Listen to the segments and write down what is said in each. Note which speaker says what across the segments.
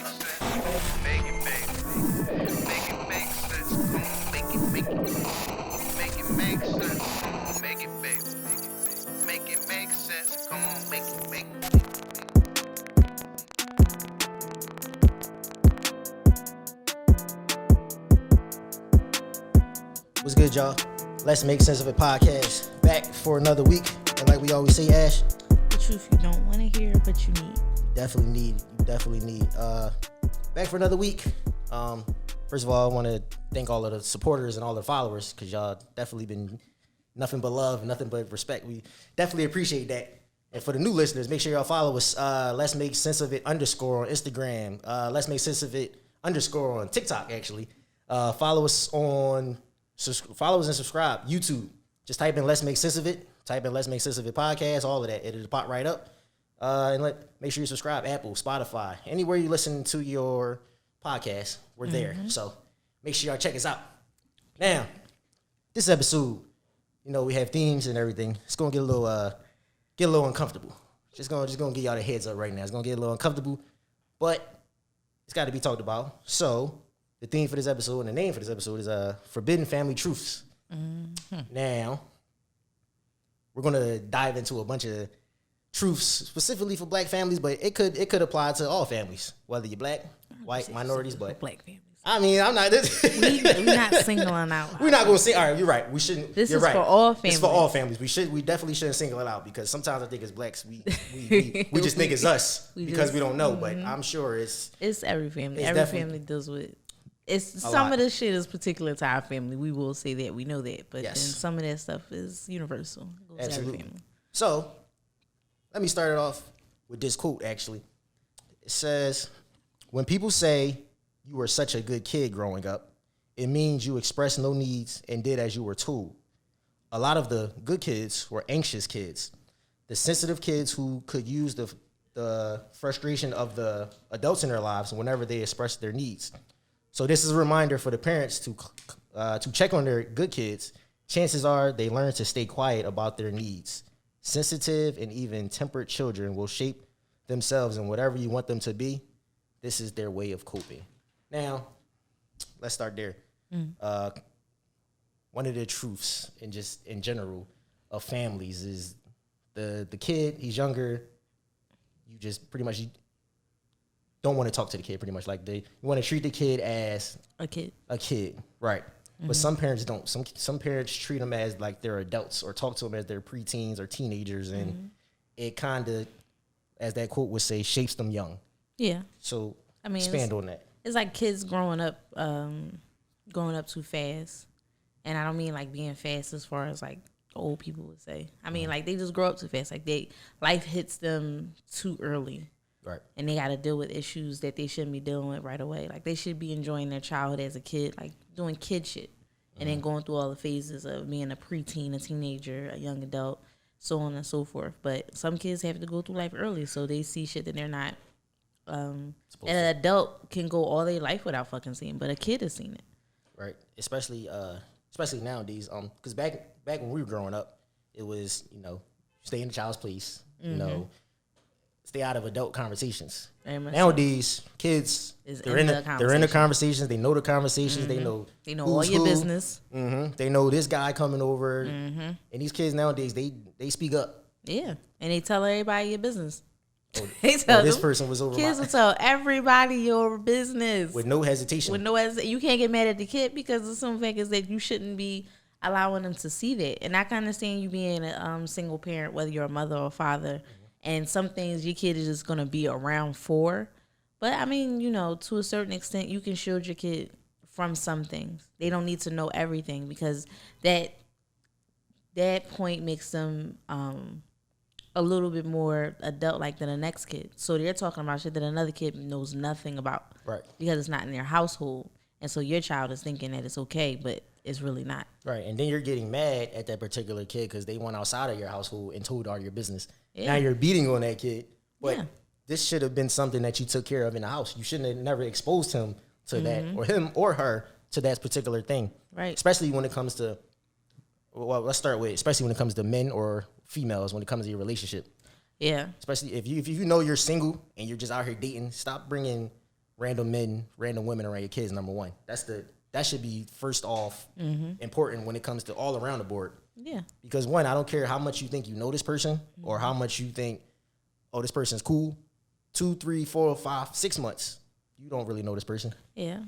Speaker 1: Make it make sense. Make it make sense. Make it make sense. Make it make it make sense. Come on, make it make.
Speaker 2: What's good, y'all? Let's Make Sense of It podcast. Back for another week. And like we always say, Ash,
Speaker 3: the truth you don't want to hear, but you need.
Speaker 2: You definitely need. Back for another week. First of all, I want to thank all of the supporters and all the followers, because y'all definitely been nothing but love, nothing but respect. We definitely appreciate that. And for the new listeners, make sure y'all follow us. Let's Make Sense of It _ on Instagram. Let's Make Sense of It _ on TikTok, actually. Follow us and subscribe. YouTube. Just type in Let's Make Sense of It. Type in Let's Make Sense of It podcast. All of that. It'll pop right up. And make sure you subscribe. Apple, Spotify, anywhere you listen to your podcast, we're there. So make sure y'all check us out. Now, this episode, we have themes and everything. It's gonna get a little uncomfortable. Just gonna give y'all the heads up right now. It's gonna get a little uncomfortable, but it's got to be talked about. So the theme for this episode and the name for this episode is Forbidden Family Truths. Now, we're gonna dive into a bunch of truths specifically for black families, but it could apply to all families, whether you're black, white, minorities, but
Speaker 3: black families.
Speaker 2: I mean, I'm not.
Speaker 3: We're not singling out.
Speaker 2: We're not gonna say. All right, you're right. We shouldn't.
Speaker 3: This
Speaker 2: you're
Speaker 3: is
Speaker 2: right.
Speaker 3: for all families.
Speaker 2: It's for all families. We definitely shouldn't single it out, because sometimes I think as blacks we just think it's us because we don't know. But I'm sure it's
Speaker 3: every family.
Speaker 2: It's
Speaker 3: Every family deals with. It's some of this shit is particular to our family. We will say that, we know that, but then some of that stuff is universal. It goes
Speaker 2: Absolutely.
Speaker 3: to every family.
Speaker 2: So let me start it off with this quote. Actually, it says, "When people say you were such a good kid growing up, it means you expressed no needs and did as you were told. A lot of the good kids were anxious kids, the sensitive kids who could use the frustration of the adults in their lives whenever they expressed their needs. So this is a reminder for the parents to check on their good kids. Chances are they learn to stay quiet about their needs. Sensitive and even tempered children will shape themselves in whatever you want them to be. This is their way of coping." Now, let's start there. One of the truths in general of families is the kid, he's younger. You just pretty much don't want to talk to the kid, pretty much. Like you want to treat the kid as
Speaker 3: a kid,
Speaker 2: right? But some parents don't. Some parents treat them as like they're adults, or talk to them as they're preteens or teenagers, and it kind of, as that quote would say, shapes them young. Yeah. So expand on that.
Speaker 3: It's like kids growing up too fast, and I don't mean like being fast as far as like old people would say. I mean like they just grow up too fast. Like life hits them too early.
Speaker 2: Right.
Speaker 3: And they got to deal with issues that they shouldn't be dealing with right away. Like they should be enjoying their childhood as a kid, like doing kid shit, and then going through all the phases of being a preteen, a teenager, a young adult, so on and so forth. But some kids have to go through life early, so they see shit that they're not. An adult can go all their life without fucking seeing, but a kid has seen it.
Speaker 2: Right. Especially nowadays. Because back when we were growing up, it was stay in the child's place. Stay out of adult conversations. Nowadays, kids they're in the conversations. They know the conversations. They know
Speaker 3: all your business.
Speaker 2: They know this guy coming over. And these kids nowadays, they speak up.
Speaker 3: Yeah, and they tell everybody your business.
Speaker 2: This person was over.
Speaker 3: Kids will tell everybody your business
Speaker 2: with no hesitation.
Speaker 3: You can't get mad at the kid, because the simple fact is that you shouldn't be allowing them to see that. And I can understand you being a single parent, whether you're a mother or father, and some things your kid is just gonna be around for. But I mean, to a certain extent, you can shield your kid from some things. They don't need to know everything, because that point makes them a little bit more adult-like than the next kid. So they're talking about shit that another kid knows nothing about.
Speaker 2: Right.
Speaker 3: Because it's not in their household. And so your child is thinking that it's okay, but it's really not.
Speaker 2: Right. And then you're getting mad at that particular kid because they went outside of your household and told all your business. Yeah. Now you're beating on that kid. But this should have been something that you took care of in the house. You shouldn't have never exposed him to that, or him or her to that particular thing.
Speaker 3: Right.
Speaker 2: Especially when it comes to, let's start with, especially when it comes to men or females, when it comes to your relationship.
Speaker 3: Yeah.
Speaker 2: Especially if you know you're single and you're just out here dating, stop bringing random men, random women around your kids. Number one, that should be first off important when it comes to all around the board.
Speaker 3: Yeah.
Speaker 2: Because one, I don't care how much you think you know this person or how much you think, oh, this person's cool. 2, 3, 4, 5, 6 months, you don't really know this person.
Speaker 3: Yeah.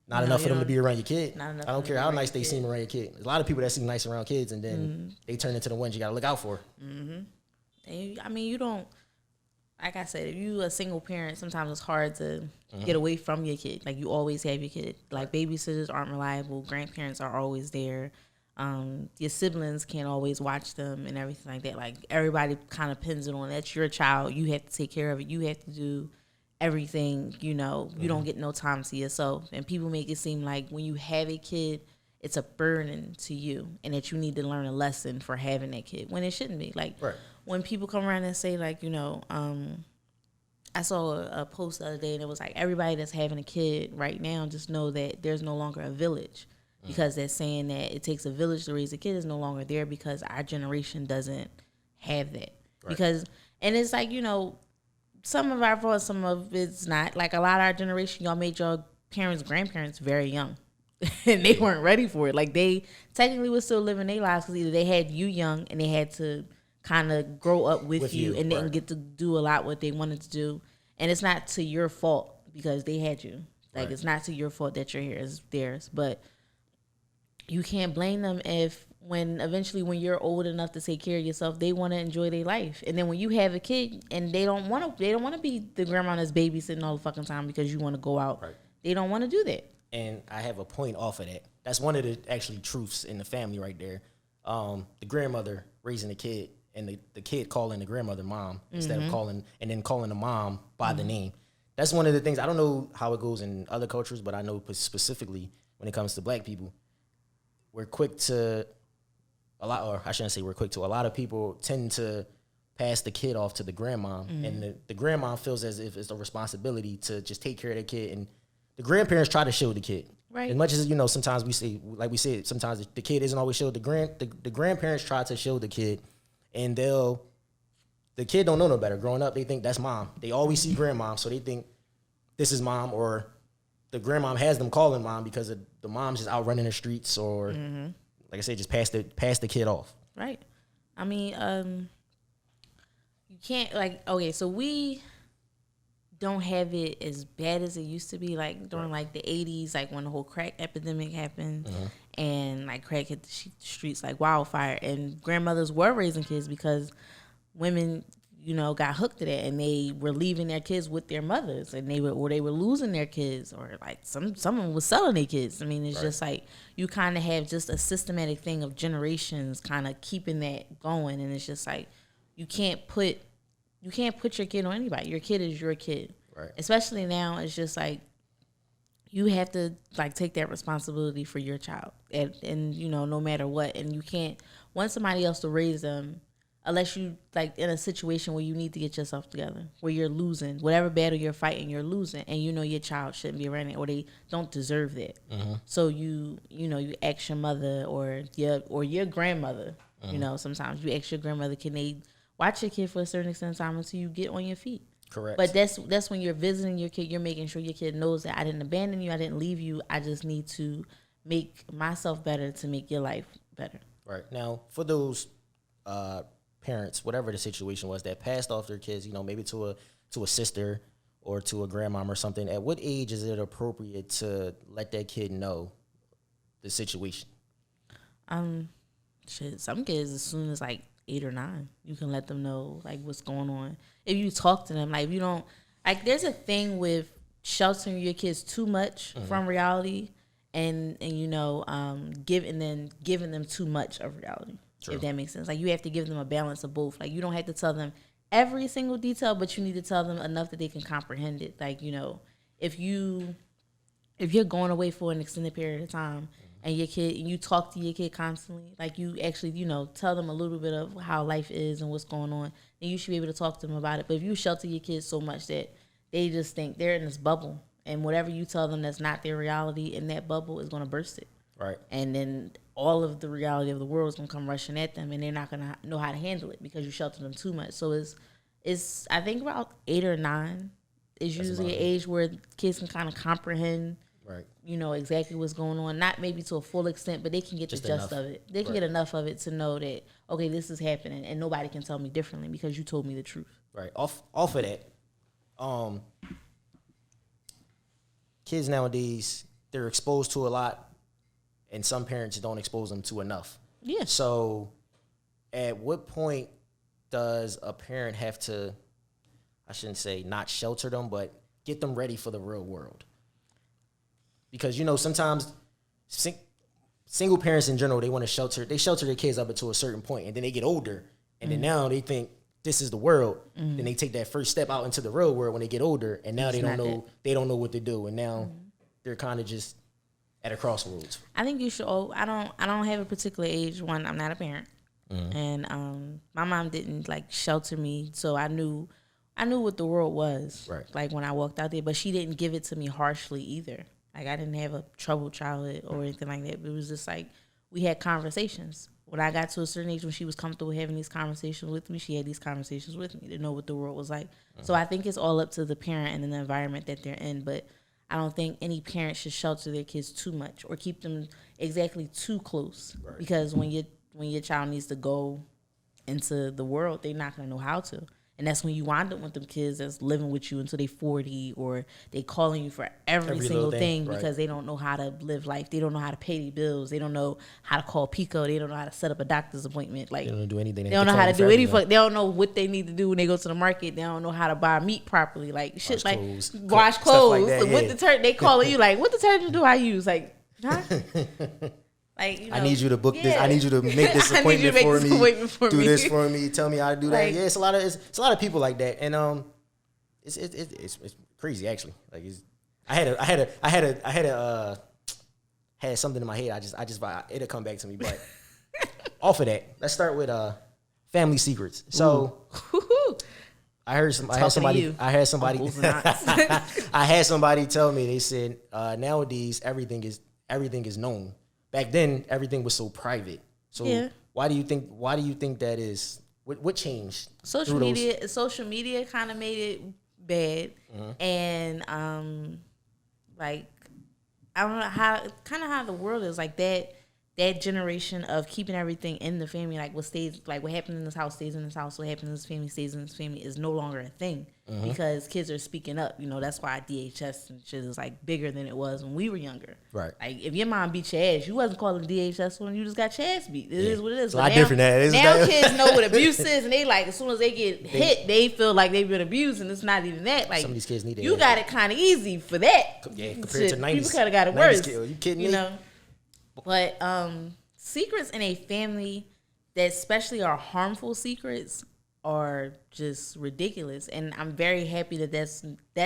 Speaker 2: Not enough for them to be around your kid.
Speaker 3: Not enough
Speaker 2: I don't care how nice they seem around your kid. There's a lot of people that seem nice around kids, and then they turn into the ones you got to look out for.
Speaker 3: And I mean, you don't. Like I said, if you a single parent, sometimes it's hard to get away from your kid. Like, you always have your kid. Like, babysitters aren't reliable. Grandparents are always there. Your siblings can't always watch them and everything like that. Like, everybody kind of pins it on that's your child. You have to take care of it. You have to do everything. You know, you don't get no time to yourself. And people make it seem like when you have a kid, it's a burden to you, and that you need to learn a lesson for having that kid, when it shouldn't be. Like, when people come around and say, like, you know, I saw a post the other day, and it was like, everybody that's having a kid right now, just know that there's no longer a village, because they're saying that it takes a village to raise a kid is no longer there, because our generation doesn't have that. Because, and it's like, you know, some of our fault, some of it's not. Like, a lot of our generation, y'all made your parents, grandparents very young. And they weren't ready for it. Like, they technically were still living their lives, because either they had you young and they had to kind of grow up with you and didn't get to do a lot what they wanted to do. And it's not to your fault because they had you. Like, it's not to your fault that you're here. It's theirs. But you can't blame them if when you're old enough to take care of yourself, they want to enjoy their life. And then when you have a kid and they don't want to be the grandma that's babysitting all the fucking time because you want to go out. They don't want to do that.
Speaker 2: And I have a point off of that. That's one of the actually truths in the family right there. The grandmother raising the kid, and the kid calling the grandmother mom instead of calling the mom by the name. That's one of the things. I don't know how it goes in other cultures, but I know specifically when it comes to black people, we're quick to a lot of people tend to pass the kid off to the grandma, and the grandma feels as if it's a responsibility to just take care of the kid, and the grandparents try to shield the kid. Right. As much as, you know, sometimes we said, sometimes the kid isn't always shielded. The grandparents try to shield the kid, and the kid don't know no better. Growing up, they think that's mom. They always see grandma, so they think this is mom, or the grandmom has them calling mom because the mom's just out running the streets, or like I said, just pass the kid off. Right.
Speaker 3: I mean, you can't, like, okay, so we don't have it as bad as it used to be, like during like the 80s, like when the whole crack epidemic happened, and like crack hit the streets like wildfire, and grandmothers were raising kids because women, you know, got hooked to that, and they were leaving their kids with their mothers, and they were losing their kids, or like someone was selling their kids. I mean, it's just like you kind of have just a systematic thing of generations kind of keeping that going, and it's just like you can't put your kid on anybody. Your kid is your kid. Right. Especially now, it's just like you have to like take that responsibility for your child, and you know, no matter what. And you can't want somebody else to raise them unless you like in a situation where you need to get yourself together, where you're losing whatever battle you're fighting, you're losing, and you know your child shouldn't be around it, or they don't deserve that. So you ask your mother or your grandmother. You know, sometimes you ask your grandmother, can they watch your kid for a certain extent of time until you get on your feet. Correct. But that's when you're visiting your kid, you're making sure your kid knows that I didn't abandon you, I didn't leave you, I just need to make myself better to make your life better. Right.
Speaker 2: Now, for those parents, whatever the situation was, that passed off their kids, you know, maybe to a sister or to a grandmom or something, at what age is it appropriate to let that kid know the situation?
Speaker 3: Some kids, as soon as like 8 or 9, you can let them know like what's going on. If you talk to them, like if you don't, like there's a thing with sheltering your kids too much from reality, and you know, giving them too much of reality. True. If that makes sense. Like you have to give them a balance of both. Like you don't have to tell them every single detail, but you need to tell them enough that they can comprehend it. Like, you know, if you're going away for an extended period of time, and you talk to your kid constantly, like you actually, you know, tell them a little bit of how life is and what's going on, and you should be able to talk to them about it. But if you shelter your kids so much that they just think they're in this bubble, and whatever you tell them that's not their reality in that bubble is going to burst it. Right. And then all of the reality of the world is going to come rushing at them, and they're not going to know how to handle it because you shelter them too much. So it's I think about 8 or 9 is usually an age where kids can kind of comprehend,
Speaker 2: right,
Speaker 3: exactly what's going on. Not maybe to a full extent, but they can get
Speaker 2: Just
Speaker 3: the gist
Speaker 2: enough.
Speaker 3: of it. They can get enough of it to know that, okay, this is happening, and nobody can tell me differently because you told me the truth.
Speaker 2: right. Off of that, kids nowadays, they're exposed to a lot, and some parents don't expose them to enough.
Speaker 3: Yeah.
Speaker 2: So, at what point does a parent have to, I shouldn't say not shelter them, but get them ready for the real world? Because, sometimes single parents in general, they want to shelter their kids up until a certain point, and then they get older, and then now they think this is the world. Then they take that first step out into the real world when they get older, and now they don't know what to do, and now they're kind of just at a crossroads.
Speaker 3: I think you should. I don't have a particular age. One, I'm not a parent, and my mom didn't shelter me, so I knew what the world was.
Speaker 2: Right.
Speaker 3: Like when I walked out there, but she didn't give it to me harshly either. Like I didn't have a troubled childhood or anything like that. But it was just we had conversations. When I got to a certain age, when she was comfortable having these conversations with me, she had these conversations with me to know what the world was like. So I think it's all up to the parent and the environment that they're in. But I don't think any parent should shelter their kids too much or keep them exactly too close. Right. Because when your child needs to go into the world, they're not going to know how to. And that's when you wind up with them kids that's living with you until they 40, or they calling you for every single thing right. Because they don't know how to live life. They don't know how to pay their bills. They don't know how to call Pico. They don't know how to set up a doctor's appointment. They
Speaker 2: don't do anything.
Speaker 3: They don't know how to do anything. They don't know what they need to do when they go to the market. They don't know how to buy meat properly. Wash clothes.
Speaker 2: That,
Speaker 3: what detergent they calling you what detergent do I use? Huh?
Speaker 2: I need you to book this. I need you to make this appointment for me. Do this for me. Tell me how to do that. Yeah, it's a lot of people like that, and it's crazy actually. I had something in my head. It'll come back to me. But off of that, let's start with family secrets. So I had somebody tell me, they said nowadays everything is known. Back then, everything was so private. So why do you think that is? What changed?
Speaker 3: Social media kind of made it bad, and I don't know how the world is that generation of keeping everything in the family, what happened in this house stays in this house, what happened in this family stays in this family, is no longer a thing because kids are speaking up. That's why DHS and shit is bigger than it was when we were younger.
Speaker 2: Right.
Speaker 3: If your mom beat your ass, you wasn't calling DHS when you just got your ass beat. It is what it is.
Speaker 2: It's a lot different
Speaker 3: now kids know what abuse is, and they as soon as they get hit, they feel like they've been abused, and it's not even that.
Speaker 2: Some of these kids need it.
Speaker 3: You got it kind of easy for that.
Speaker 2: Yeah, compared to 90s.
Speaker 3: People kind of got it worse.
Speaker 2: Are you kidding me?
Speaker 3: But secrets in a family that especially are harmful secrets are just ridiculous. And I'm very happy that that's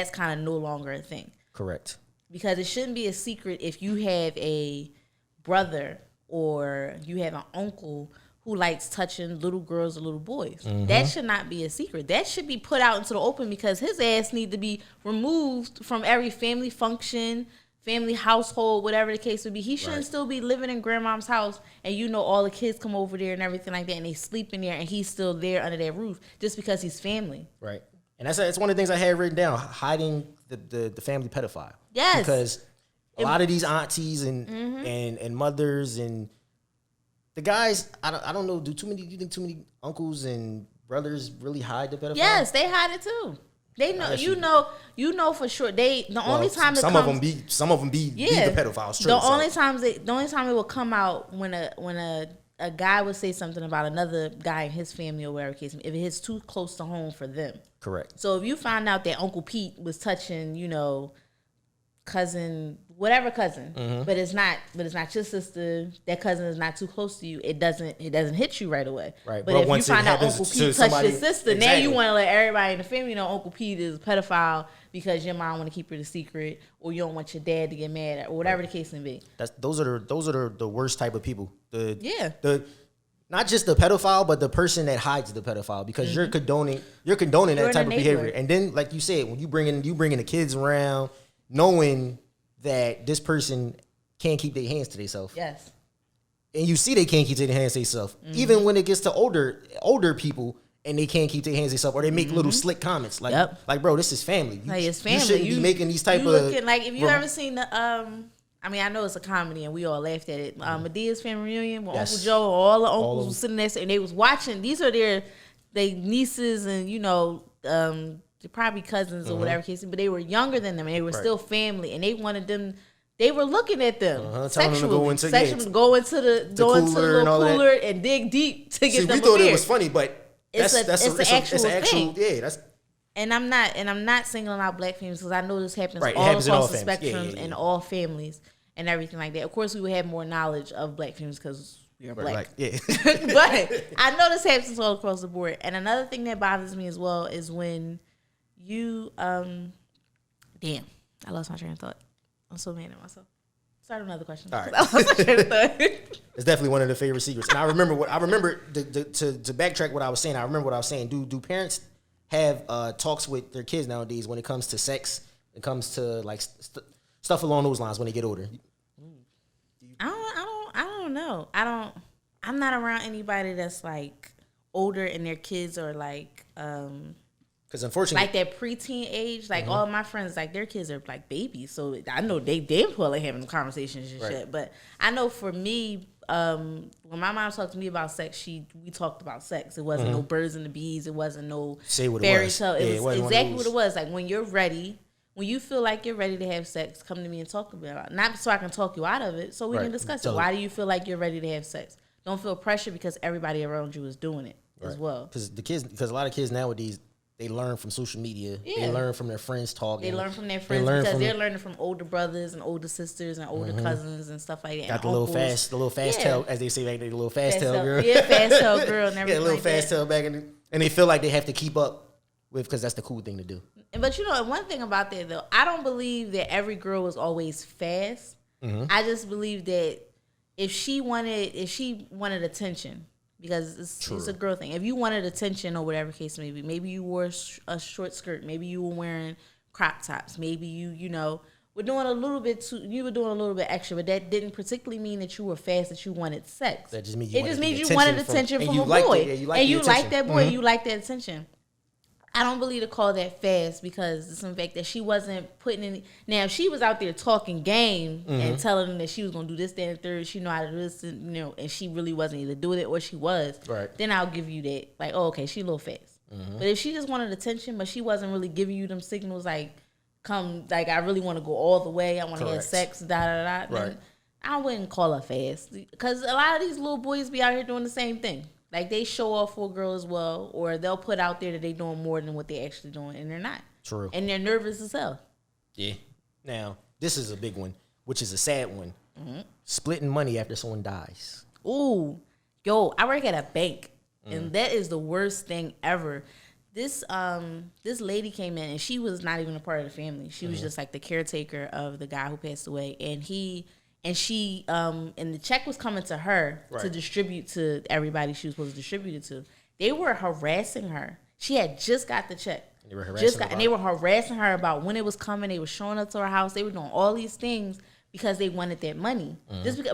Speaker 3: kind of no longer a thing. Correct. Because it shouldn't be a secret if you have a brother or you have an uncle who likes touching little girls or little boys. That should not be a secret. That should be put out into the open because his ass need to be removed from every family function, family household, whatever the case would be. He shouldn't still be living in grandmom's house and all the kids come over there and everything like that and they sleep in there and he's still there under that roof just because he's family. Right.
Speaker 2: And that's one of the things I had written down, hiding the family pedophile. Yes. Because a lot of these aunties and mothers and the guys, I don't know, do you think too many uncles and brothers really hide the pedophile?
Speaker 3: Yes, they hide it too. They know, you know for sure. Only time
Speaker 2: some of them be the pedophiles.
Speaker 3: The only time it will come out when a guy would say something about another guy in his family or whatever case, if it hits too close to home for them. Correct. So if you find out that Uncle Pete was touching, whatever cousin, but it's not your sister, that cousin is not too close to you, it doesn't hit you right away. Right. But if you find out Uncle Pete touched your sister, now you want to let everybody in the family know Uncle Pete is a pedophile because your mom want to keep it a secret, or you don't want your dad to get mad at, or whatever the case may be. Those are the worst type of people. Not just the pedophile, but the person that hides the pedophile, because you're condoning that type of behavior. And then, like you said, when you bringing the kids around, knowing that this person can't keep their hands to themselves. Yes. And you see they can't keep their hands to themselves. Even when it gets to older people,
Speaker 2: and they can't keep their hands themselves, or they make little slick comments like, bro, this is family.
Speaker 3: Like, it's family.
Speaker 2: You shouldn't be making these type of.
Speaker 3: Looking, like, if you ever seen the I mean, I know it's a comedy and we all laughed at it. Medea's family reunion with Uncle Joe, all the uncles was sitting there and they was watching. These are their nieces and they're probably cousins or whatever case, but they were younger than them and they were still family and they wanted them. They were looking at them sexually, to go into the little cooler and dig deep to get them.
Speaker 2: We thought it was funny, but it's an actual
Speaker 3: thing.
Speaker 2: Yeah, that's.
Speaker 3: And I'm not singling out black families because I know this happens all across the spectrum in all families and everything like that. Of course, we would have more knowledge of black families because we are black. But I know this happens all across the board. And another thing that bothers me as well is when you damn, I lost my train of thought. I'm so mad at myself. Start another question.
Speaker 2: All right.
Speaker 3: I lost my train of thought.
Speaker 2: It's definitely one of the favorite secrets. And I remember to backtrack what I was saying. I remember what I was saying. Do parents have talks with their kids nowadays when it comes to sex? It comes to like stuff along those lines when they get older.
Speaker 3: I don't know. I'm not around anybody that's like older and their kids are like
Speaker 2: because unfortunately,
Speaker 3: like that preteen age, like all of my friends, like their kids are like babies. So I know they probably having conversations and shit. But I know for me, when my mom talked to me about sex, we talked about sex. It wasn't no birds and the bees. It wasn't no fairy tale. It was exactly what it was. Like when you're ready, when you feel like you're ready to have sex, come to me and talk about it. Not so I can talk you out of it, so we can discuss it. Why do you feel like you're ready to have sex? Don't feel pressure because everybody around you is doing it as well.
Speaker 2: Because a lot of kids nowadays, they learn from social media. Yeah. They learn from their friends talking.
Speaker 3: They learn from their friends because they're learning from older brothers and older sisters and older cousins and stuff like that.
Speaker 2: Got the little fast tail, as they say back there, the little fast tail girl.
Speaker 3: Yeah, fast tail girl and everything.
Speaker 2: Yeah, a little fast tail back and they feel like they have to keep up with because that's the cool thing to do.
Speaker 3: But one thing about that though, I don't believe that every girl is always fast. I just believe that if she wanted attention. Because it's a girl thing. If you wanted attention or whatever case maybe you wore a short skirt, maybe you were wearing crop tops, maybe you were doing a little bit extra, but that didn't particularly mean that you were fast, that you wanted sex.
Speaker 2: That just means
Speaker 3: you wanted attention from a boy. And you like that boy, you like that attention. I don't believe to call that fast because it's the fact that she wasn't putting any. Now, if she was out there talking game and telling them that she was going to do this, that, and the third, she know how to do this, and she really wasn't either doing it or she was, then I'll give you that. Like, oh, okay, she a little fast. But if she just wanted attention, but she wasn't really giving you them signals like, I really want to go all the way, I want to have sex, then I wouldn't call her fast. Because a lot of these little boys be out here doing the same thing. Like, they show off for a girl as well, or they'll put out there that they're doing more than what they're actually doing, and they're not.
Speaker 2: True.
Speaker 3: And they're nervous as hell.
Speaker 2: Yeah. Now, this is a big one, which is a sad one. Splitting money after someone dies.
Speaker 3: Ooh. Yo, I work at a bank, and that is the worst thing ever. This lady came in, and she was not even a part of the family. She was just like the caretaker of the guy who passed away, and she and the check was coming to her to distribute to everybody she was supposed to distribute it to. They were harassing her. She had just got the check.
Speaker 2: They were
Speaker 3: harassing her about when it was coming. They were showing up to her house. They were doing all these things because they wanted that money.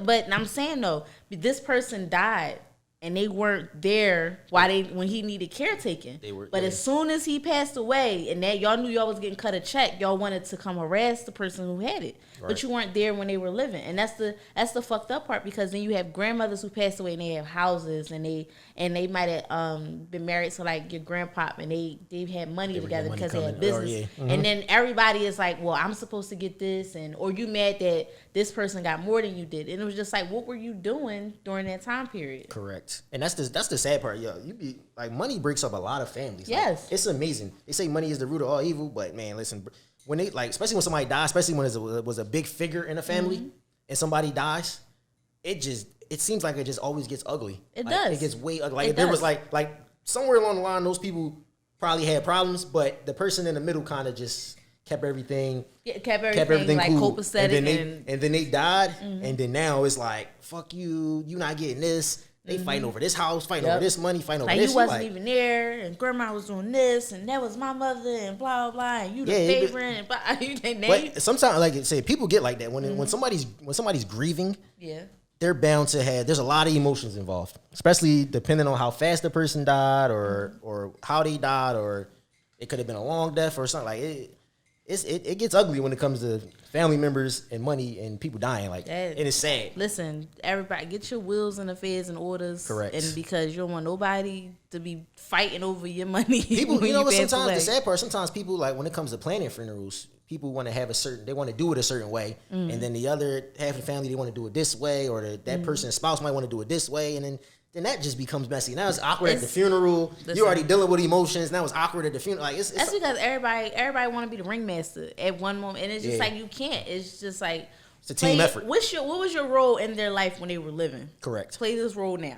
Speaker 3: But I'm saying though, this person died and they weren't there when he needed caretaking. As soon as he passed away and that y'all knew y'all was getting cut a check, y'all wanted to come harass the person who had it. But you weren't there when they were living. And that's the fucked up part, because then you have grandmothers who passed away and they have houses and they might have been married to like your grandpa and they've had money together because they had business. And then everybody is like, well, I'm supposed to get this, or you mad that this person got more than you did. And it was just like, what were you doing during that time period?
Speaker 2: Correct. And that's the sad part, yo. You be like, money breaks up a lot of families.
Speaker 3: Yes.
Speaker 2: Like, it's amazing. They say money is the root of all evil, but man, listen, when they like, especially when somebody dies, especially when it was a big figure in a family and somebody dies, it seems like it just always gets ugly.
Speaker 3: It does.
Speaker 2: It gets way ugly. Like there was like somewhere along the line, those people probably had problems, but the person in the middle kind of just kept everything
Speaker 3: like
Speaker 2: cool.
Speaker 3: Copacetic
Speaker 2: and then they died, and then now it's like, fuck you not getting this. They fighting over this house, fighting over this money, fighting over
Speaker 3: like
Speaker 2: this.
Speaker 3: You wasn't even there, and grandma was doing this, and that was my mother, and blah, blah, blah, and you the favorite, and blah.
Speaker 2: But sometimes, like I say, people get like that when somebody's grieving.
Speaker 3: Yeah.
Speaker 2: they're bound to have. There's a lot of emotions involved, especially depending on how fast the person died, or how they died, or it could have been a long death or something like it. It gets ugly when it comes to family members and money and people dying. Like, and it's sad.
Speaker 3: Listen, everybody, get your wills and affairs and orders.
Speaker 2: Correct.
Speaker 3: And because you don't want nobody to be fighting over your money.
Speaker 2: People, you know what? Sometimes
Speaker 3: away.
Speaker 2: the sad part. Sometimes people, like, when it comes to planning funerals, people want to have they want to do it a certain way, and then the other half of the family, they want to do it this way, or that person's spouse might want to do it this way, and then that just becomes messy. Now it's awkward at the funeral. You're already dealing with emotions. Now it's awkward at the funeral. Like that's
Speaker 3: because everybody want to be the ringmaster at one moment, and it's just like you can't. It's just like
Speaker 2: it's a team effort.
Speaker 3: What was your role in their life when they were living?
Speaker 2: Correct.
Speaker 3: Play this role now.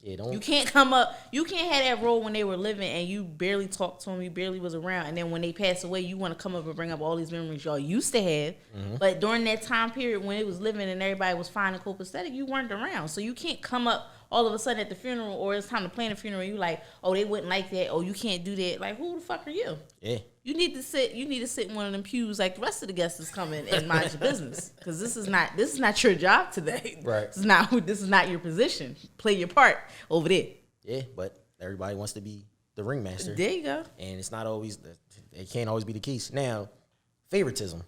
Speaker 2: Yeah,
Speaker 3: you can't come up. You can't have that role when they were living, and you barely talked to them. You barely was around, and then when they pass away, you want to come up and bring up all these memories y'all used to have. But during that time period when it was living and everybody was fine and copacetic, you weren't around, so you can't come up all of a sudden at the funeral, or it's time to plan a funeral. You like, oh, they wouldn't like that. Oh, you can't do that. Like, who the fuck are you? Yeah. You need to sit in one of them pews like the rest of the guests is coming and mind your business, because this is not your job today. Right. This is not your position. Play your part over there.
Speaker 2: Yeah, but everybody wants to be the ringmaster.
Speaker 3: There you go.
Speaker 2: And it's not always. It can't always be the case. Now, favoritism.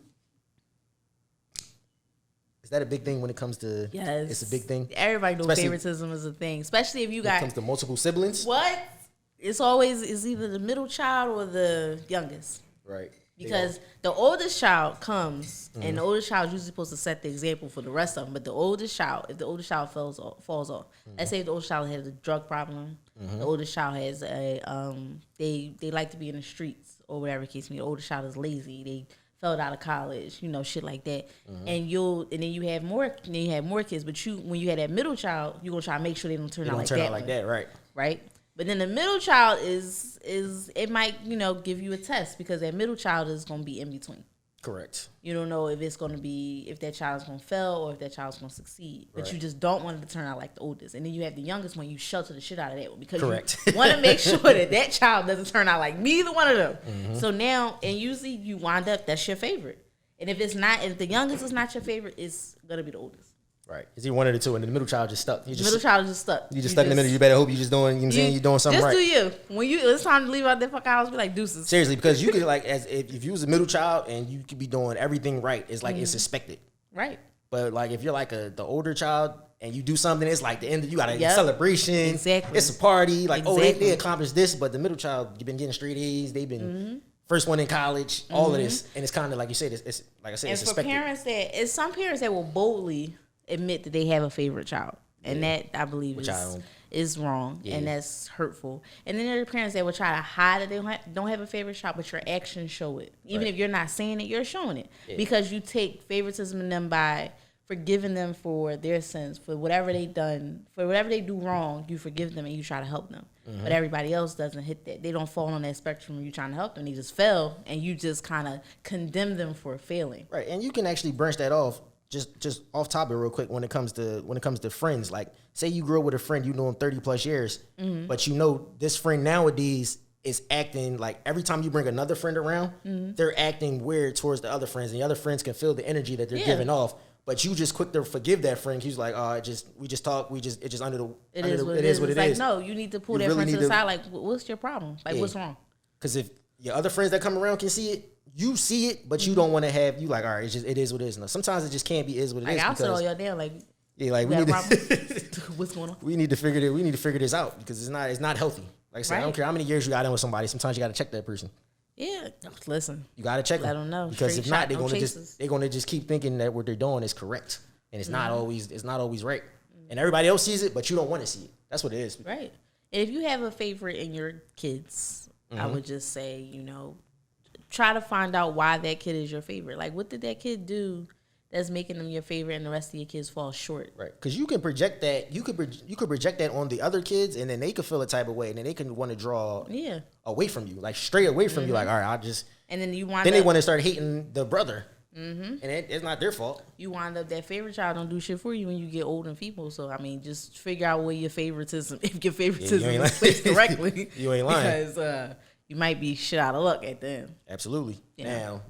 Speaker 2: Is that a big thing when it comes to?
Speaker 3: Yes,
Speaker 2: it's a big thing.
Speaker 3: Everybody knows favoritism is a thing, especially if you got.
Speaker 2: When it comes to multiple siblings.
Speaker 3: What? It's either the middle child or the youngest. Right. Because the oldest child comes, and the oldest child is usually supposed to set the example for the rest of them. But if the oldest child falls off, let's say the oldest child has a drug problem, the oldest child has they like to be in the streets or whatever case may be. The oldest child is lazy. They fell out of college, shit like that. And then you have more kids. But when you have that middle child, you're gonna try to make sure they don't turn out like that. Right. Right. Then the middle child is it might, give you a test, because that middle child is going to be in between. Correct. You don't know if that child is going to fail or if that child is going to succeed. But you just don't want it to turn out like the oldest. And then you have the youngest one, you shelter the shit out of that one, because you want to make sure that child doesn't turn out like neither one of them. So now, and usually you wind up, that's your favorite. And if the youngest is not your favorite, it's going to be the oldest. Right. Is he one of the two, and the middle child just stuck? The middle child is just stuck. You just stuck in the middle. You better hope you just doing, you're doing something right. Just do you. When it's time to leave out that fucking house, be like, deuces. Seriously, because you could, like, if you was a middle child and you could be doing everything right, it's like it's expected. Right. But, like, if you're like the older child and you do something, it's like the end. You got a celebration. Exactly. It's a party. Like, they accomplished this, but the middle child, you've been getting straight A's. They've been first one in college. All of this, and it's kind of like you said. It's like I said. It's expected. It's some parents that will boldly admit that they have a favorite child, and that I believe is wrong, and that's hurtful. And then there are parents that will try to hide that they don't have a favorite child, but your actions show it. Even if you're not saying it, you're showing it, because you take favoritism in them by forgiving them for their sins, for whatever they do wrong. You forgive them and you try to help them. But everybody else doesn't hit that. They don't fall on that spectrum when you're trying to help them. They just fell, and you just kind of condemn them for failing. Right, and you can actually branch that off. Just off topic real quick, when it comes to friends, like, say you grew up with a friend, you know him 30 plus years, but this friend nowadays is acting like every time you bring another friend around, they're acting weird towards the other friends, and the other friends can feel the energy that they're giving off. But you just quick to forgive that friend. He's like, oh, we just talk. It is what it is. Like, no, you need to pull that friend to the side. Like, what's your problem? Like, what's wrong? Because if your other friends that come around can see it, you see it, but you don't want to have, you like, all right, it is what it is. No, sometimes it just can't be is what it is. I'll sit all y'all down, like, we need to, what's going on? We need to figure this out, because it's not healthy. Like I said, I don't care how many years you got in with somebody. Sometimes you got to check that person. Yeah, listen. You got to check them. Let them know. Because if not, they're gonna just keep thinking that what they're doing is correct, and it's not always right. And everybody else sees it, but you don't want to see it. That's what it is. Right. And if you have a favorite in your kids, I would just say, try to find out why that kid is your favorite. Like, what did that kid do that's making them your favorite, and the rest of your kids fall short? Right. Because you can project that. You could project that on the other kids, and then they could feel a type of way, and then they can want to draw away from you, like straight away from you. Like, all right, and then they want to start hating the brother. And it's not their fault. You wind up that favorite child don't do shit for you when you get old and feeble. So I mean, just figure out where your favoritism, if your favoritism is placed correctly, you ain't lying, because you might be shit out of luck at the end. Absolutely. Now,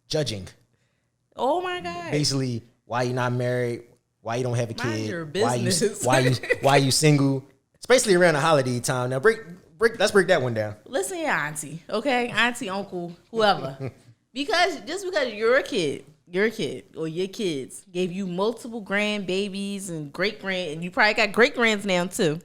Speaker 3: judging. Oh my God. Basically, why you not married?
Speaker 2: why you don't have a
Speaker 3: Mind
Speaker 2: kid,
Speaker 3: your business.
Speaker 2: why you single, especially around the holiday time. Now let's break that one down.
Speaker 3: Listen here, auntie, okay? Auntie, uncle, whoever. Because you're a kid, your kid or your kids gave you multiple grandbabies and and you probably got great grands now too.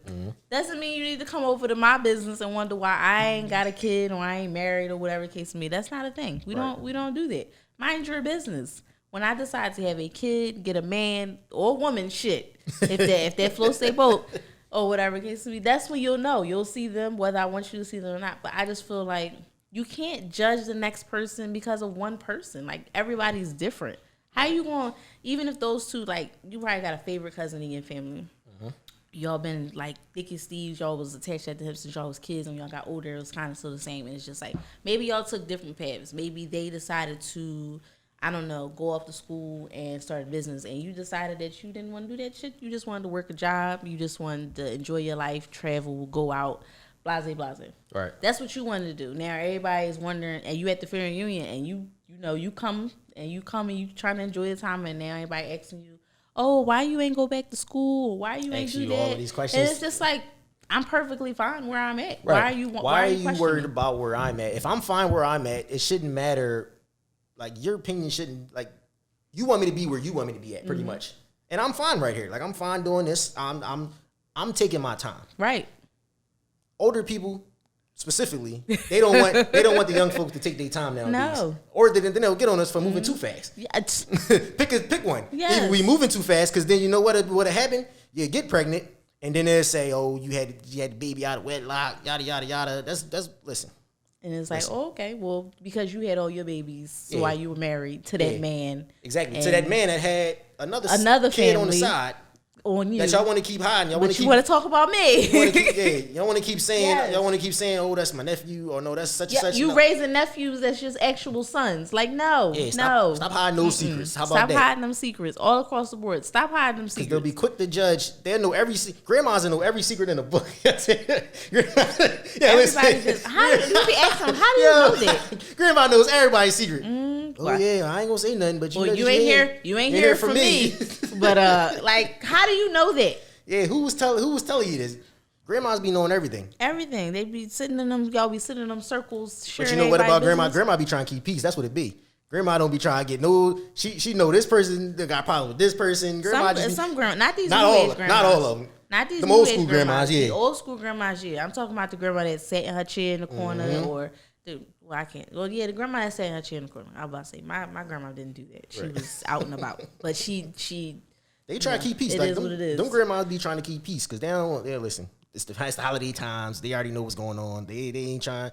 Speaker 3: Doesn't mean you need to come over to my business and wonder why I ain't got a kid or I ain't married or whatever the case may be. That's not a thing. We don't do that. Mind your business. When I decide to have a kid, get a man or woman, shit. If that floats their boat or whatever the case may be, that's when you'll know. You'll see them whether I want you to see them or not. But I just feel like you can't judge the next person because of one person. Like, everybody's different. How you going, even if those two, like, you probably got a favorite cousin in your family. Y'all been, like, thick as thieves. Y'all was attached at the hips since y'all was kids. And y'all got older, it was kind of still the same. And it's just like, maybe y'all took different paths. Maybe they decided to, I don't know, go off to school and start a business. And you decided that you didn't want to do that shit. You just wanted to work a job. You just wanted to enjoy your life, travel, go out. Blase.
Speaker 2: Right.
Speaker 3: That's what you wanted to do. Now everybody's wondering, and you at the family reunion, and you come and you trying to enjoy the time, and now everybody asking you, oh, why you ain't go back to school? Why you ain't do that?
Speaker 2: All of these questions.
Speaker 3: And it's just like, I'm perfectly fine where I'm at.
Speaker 2: Right.
Speaker 3: Why are you
Speaker 2: worried about where I'm at? If I'm fine where I'm at, it shouldn't matter. Like, your opinion shouldn't, like, you want me to be where you want me to be at, pretty much. And I'm fine right here. Like, I'm fine doing this. I'm taking my time.
Speaker 3: Right.
Speaker 2: Older people, specifically, they don't want the young folks to take their time nowadays.
Speaker 3: No.
Speaker 2: Or then they'll get on us for moving too fast.
Speaker 3: Yeah,
Speaker 2: pick one.
Speaker 3: Yes.
Speaker 2: Either we moving too fast, because then you know what would have happened? You get pregnant, and then they'll say, oh, you had the baby out of wedlock, yada yada yada. That's listen.
Speaker 3: And it's like, oh, okay, well, because you had all your babies while you were married to that man.
Speaker 2: Exactly. To that man that had another kid on the side.
Speaker 3: On you.
Speaker 2: That y'all want to keep hiding.
Speaker 3: But you want to talk about me.
Speaker 2: Y'all want to keep saying, oh, that's my nephew, or no, that's such and such.
Speaker 3: You raising nephews that's just actual sons. Like, no.
Speaker 2: Stop hiding those secrets. How about that?
Speaker 3: Stop hiding them secrets all across the board. Stop hiding them secrets.
Speaker 2: They'll be quick to judge. They'll know grandmas will know every secret in the book.
Speaker 3: Everybody just, you be asking them, how do you know that?
Speaker 2: Grandma knows everybody's secret. Oh yeah, I ain't gonna say nothing, but you
Speaker 3: ain't hear from me. But like, how do you know that?
Speaker 2: Yeah, who was telling you this? Grandmas be knowing everything.
Speaker 3: Everything. They be sitting in them. Y'all be sitting in them circles.
Speaker 2: But you know what about grandma? Grandma be trying to keep peace. That's what it be. Grandma don't be trying to get no. She know this person that got problem with this person. Grandma
Speaker 3: some grandma, not these
Speaker 2: not
Speaker 3: new
Speaker 2: all,
Speaker 3: age grandmas.
Speaker 2: not all of them.
Speaker 3: Not these
Speaker 2: old school grandmas. Yeah,
Speaker 3: the old school grandmas. Yeah, I'm talking about the grandma that sat in her chair in the corner, or I can't. Well, yeah, the grandma that sat in her chair in the corner. I was about to say my grandma didn't do that. She was out and about, but she.
Speaker 2: They try to keep peace.
Speaker 3: It
Speaker 2: like
Speaker 3: is what it is.
Speaker 2: Them grandmas be trying to keep peace because they don't want. They listen. It's the holiday times. They already know what's going on. They ain't trying.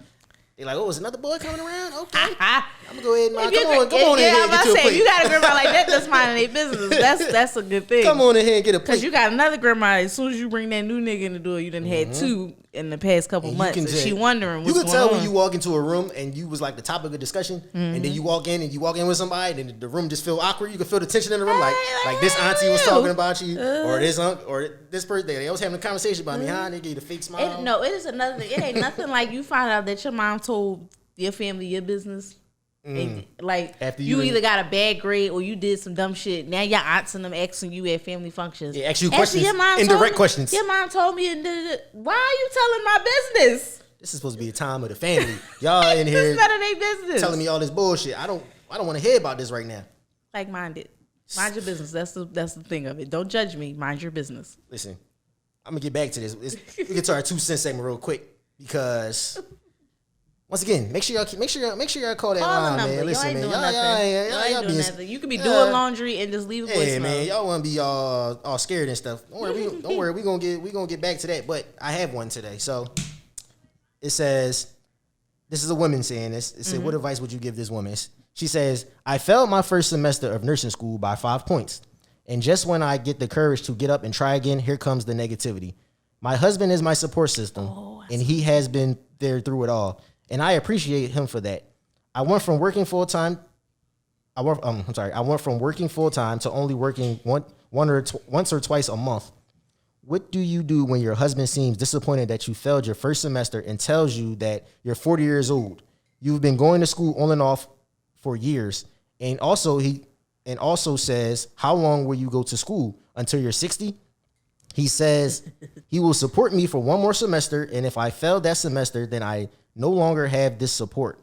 Speaker 2: They like, oh, is another boy coming around? Okay, I'm gonna go ahead and come on in here and get you a plate.
Speaker 3: You got a grandma like that that's minding their business. That's a good thing.
Speaker 2: Come on in here and get a plate.
Speaker 3: Because you got another grandma. As soon as you bring that new nigga in the door, you done had two in the past couple months. And she wondering what's going on.
Speaker 2: You can tell when you walk into a room and you was like the topic of discussion, and then you walk in with somebody, and the room just feel awkward. You can feel the tension in the room, like this auntie was talking about you, or this uncle, or this person. They was having a conversation about me. Huh? They gave you the fake smile.
Speaker 3: It is another thing. It ain't nothing like you find out that your mom told your family your business. And, like, after you either got a bad grade or you did some dumb shit. Now your aunts and them asking you at family functions.
Speaker 2: Yeah, ask you questions, indirect questions.
Speaker 3: Your mom told me, why are you telling my business?
Speaker 2: This is supposed to be a time of the family. Y'all in here
Speaker 3: this is none of their business.
Speaker 2: Telling me all this bullshit. I don't want to hear about this right now.
Speaker 3: Like, mind it. Mind your business. That's the thing of it. Don't judge me. Mind your business.
Speaker 2: Listen, I'm gonna get back to this. We get to our 2 cent segment real quick because once again, make sure y'all call that line, man. Listen, man, y'all
Speaker 3: doing nothing. You could be doing laundry and just leave a voicemail.
Speaker 2: Hey, man, y'all want to be all scared and stuff. Don't worry, we gonna get back to that. But I have one today. So it says, this is a woman saying this. It said, what advice would you give this woman? She says, I failed my first semester of nursing school by 5 points. And just when I get the courage to get up and try again, here comes the negativity. My husband is my support system, and he has been there through it all. And I appreciate him for that. I went from working full time. I went from working full time to only working once or twice a month. What do you do when your husband seems disappointed that you failed your first semester and tells you that you're 40 years old? You've been going to school on and off for years, and also he and also says, how long will you go to school? Until you're 60? He says he will support me for one more semester, and if I fail that semester, then I no longer have this support,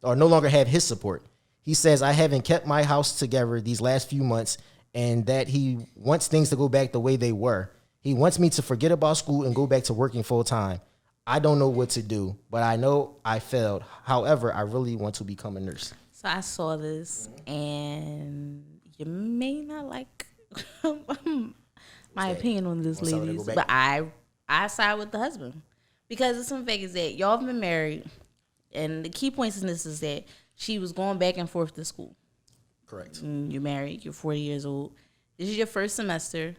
Speaker 2: or no longer have his support. He says I haven't kept my house together these last few months, and that he wants things to go back the way they were. He wants me to forget about school and go back to working full time. I don't know what to do, but I know I failed. However, I really want to become a nurse.
Speaker 3: So I saw this, and you may not like my opinion on this, ladies, but I side with the husband, because it's some fact is that y'all have been married, and the key points in this is that she was going back and forth to school.
Speaker 2: Correct.
Speaker 3: You're married. You're 40 years old. This is your first semester.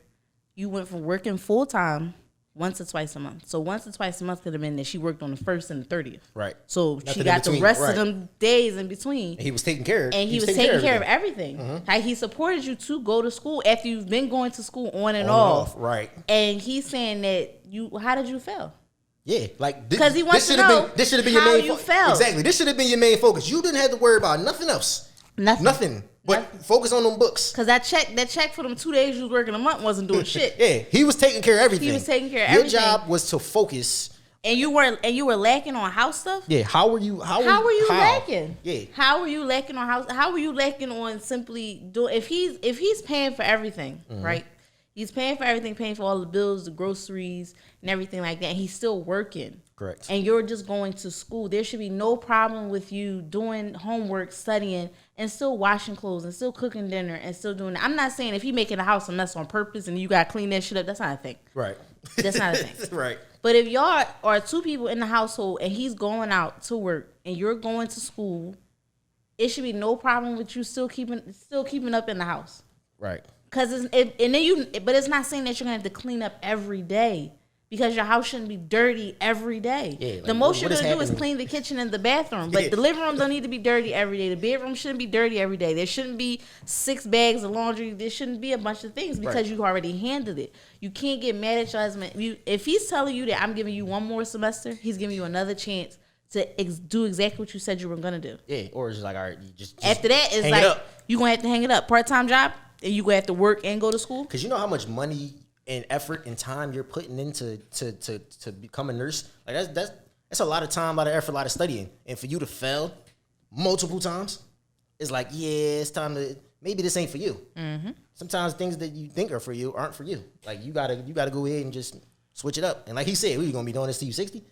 Speaker 3: You went from working full time once or twice a month. So once or twice a month could have been that she worked on the 1st and the 30th.
Speaker 2: Right.
Speaker 3: So
Speaker 2: Nothing
Speaker 3: she got the rest
Speaker 2: right.
Speaker 3: of them days in between.
Speaker 2: And he was taking care of
Speaker 3: And he was taking care of everything. Like, he supported you to go to school after you've been going to school on and off.
Speaker 2: Right.
Speaker 3: And he's saying that how did you fail?
Speaker 2: Yeah, like
Speaker 3: because he wants to know
Speaker 2: this should have been
Speaker 3: how
Speaker 2: your main
Speaker 3: you felt.
Speaker 2: Exactly. This should have been your main focus. You didn't have to worry about nothing else. Nothing. But focus on them books.
Speaker 3: Because that check for them 2 days you was working a month wasn't doing shit.
Speaker 2: Yeah, he was taking care of everything.
Speaker 3: He was taking care of everything.
Speaker 2: Your job was to focus.
Speaker 3: And you were lacking on house stuff?
Speaker 2: Yeah, how were you
Speaker 3: lacking?
Speaker 2: Yeah.
Speaker 3: How were you lacking on house? How were you lacking on simply doing if he's paying for everything, right? He's paying for everything, paying for all the bills, the groceries, and everything like that. And he's still working.
Speaker 2: Correct.
Speaker 3: And you're just going to school. There should be no problem with you doing homework, studying, and still washing clothes, and still cooking dinner, and still doing that. I'm not saying if he making the house a mess on purpose and you got to clean that shit up. That's not a thing.
Speaker 2: Right.
Speaker 3: That's not a thing.
Speaker 2: Right.
Speaker 3: But if y'all are two people in the household and he's going out to work and you're going to school, it should be no problem with you still keeping up in the house.
Speaker 2: Right.
Speaker 3: But it's not saying that you're gonna have to clean up every day, because your house shouldn't be dirty every day. Yeah, like, the most you're gonna do is clean the kitchen and the bathroom, but the living room don't need to be dirty every day. The bedroom shouldn't be dirty every day. There shouldn't be 6 bags of laundry. There shouldn't be a bunch of things, because you already handled it. You can't get mad at your husband. If he's telling you that I'm giving you one more semester, he's giving you another chance to do exactly what you said you were gonna do.
Speaker 2: Yeah, or it's just like, all right, you just
Speaker 3: after that, it's like you gonna have to hang it up. Part-time job, and you gonna have to work and go to school.
Speaker 2: Because you know how much money and effort and time you're putting into to become a nurse. Like that's a lot of time, a lot of effort, a lot of studying. And for you to fail multiple times, it's like, yeah, it's time to, maybe this ain't for you. Mm-hmm. Sometimes things that you think are for you aren't for you. Like you gotta go ahead and just switch it up. And like he said, we're gonna be doing this till you 60.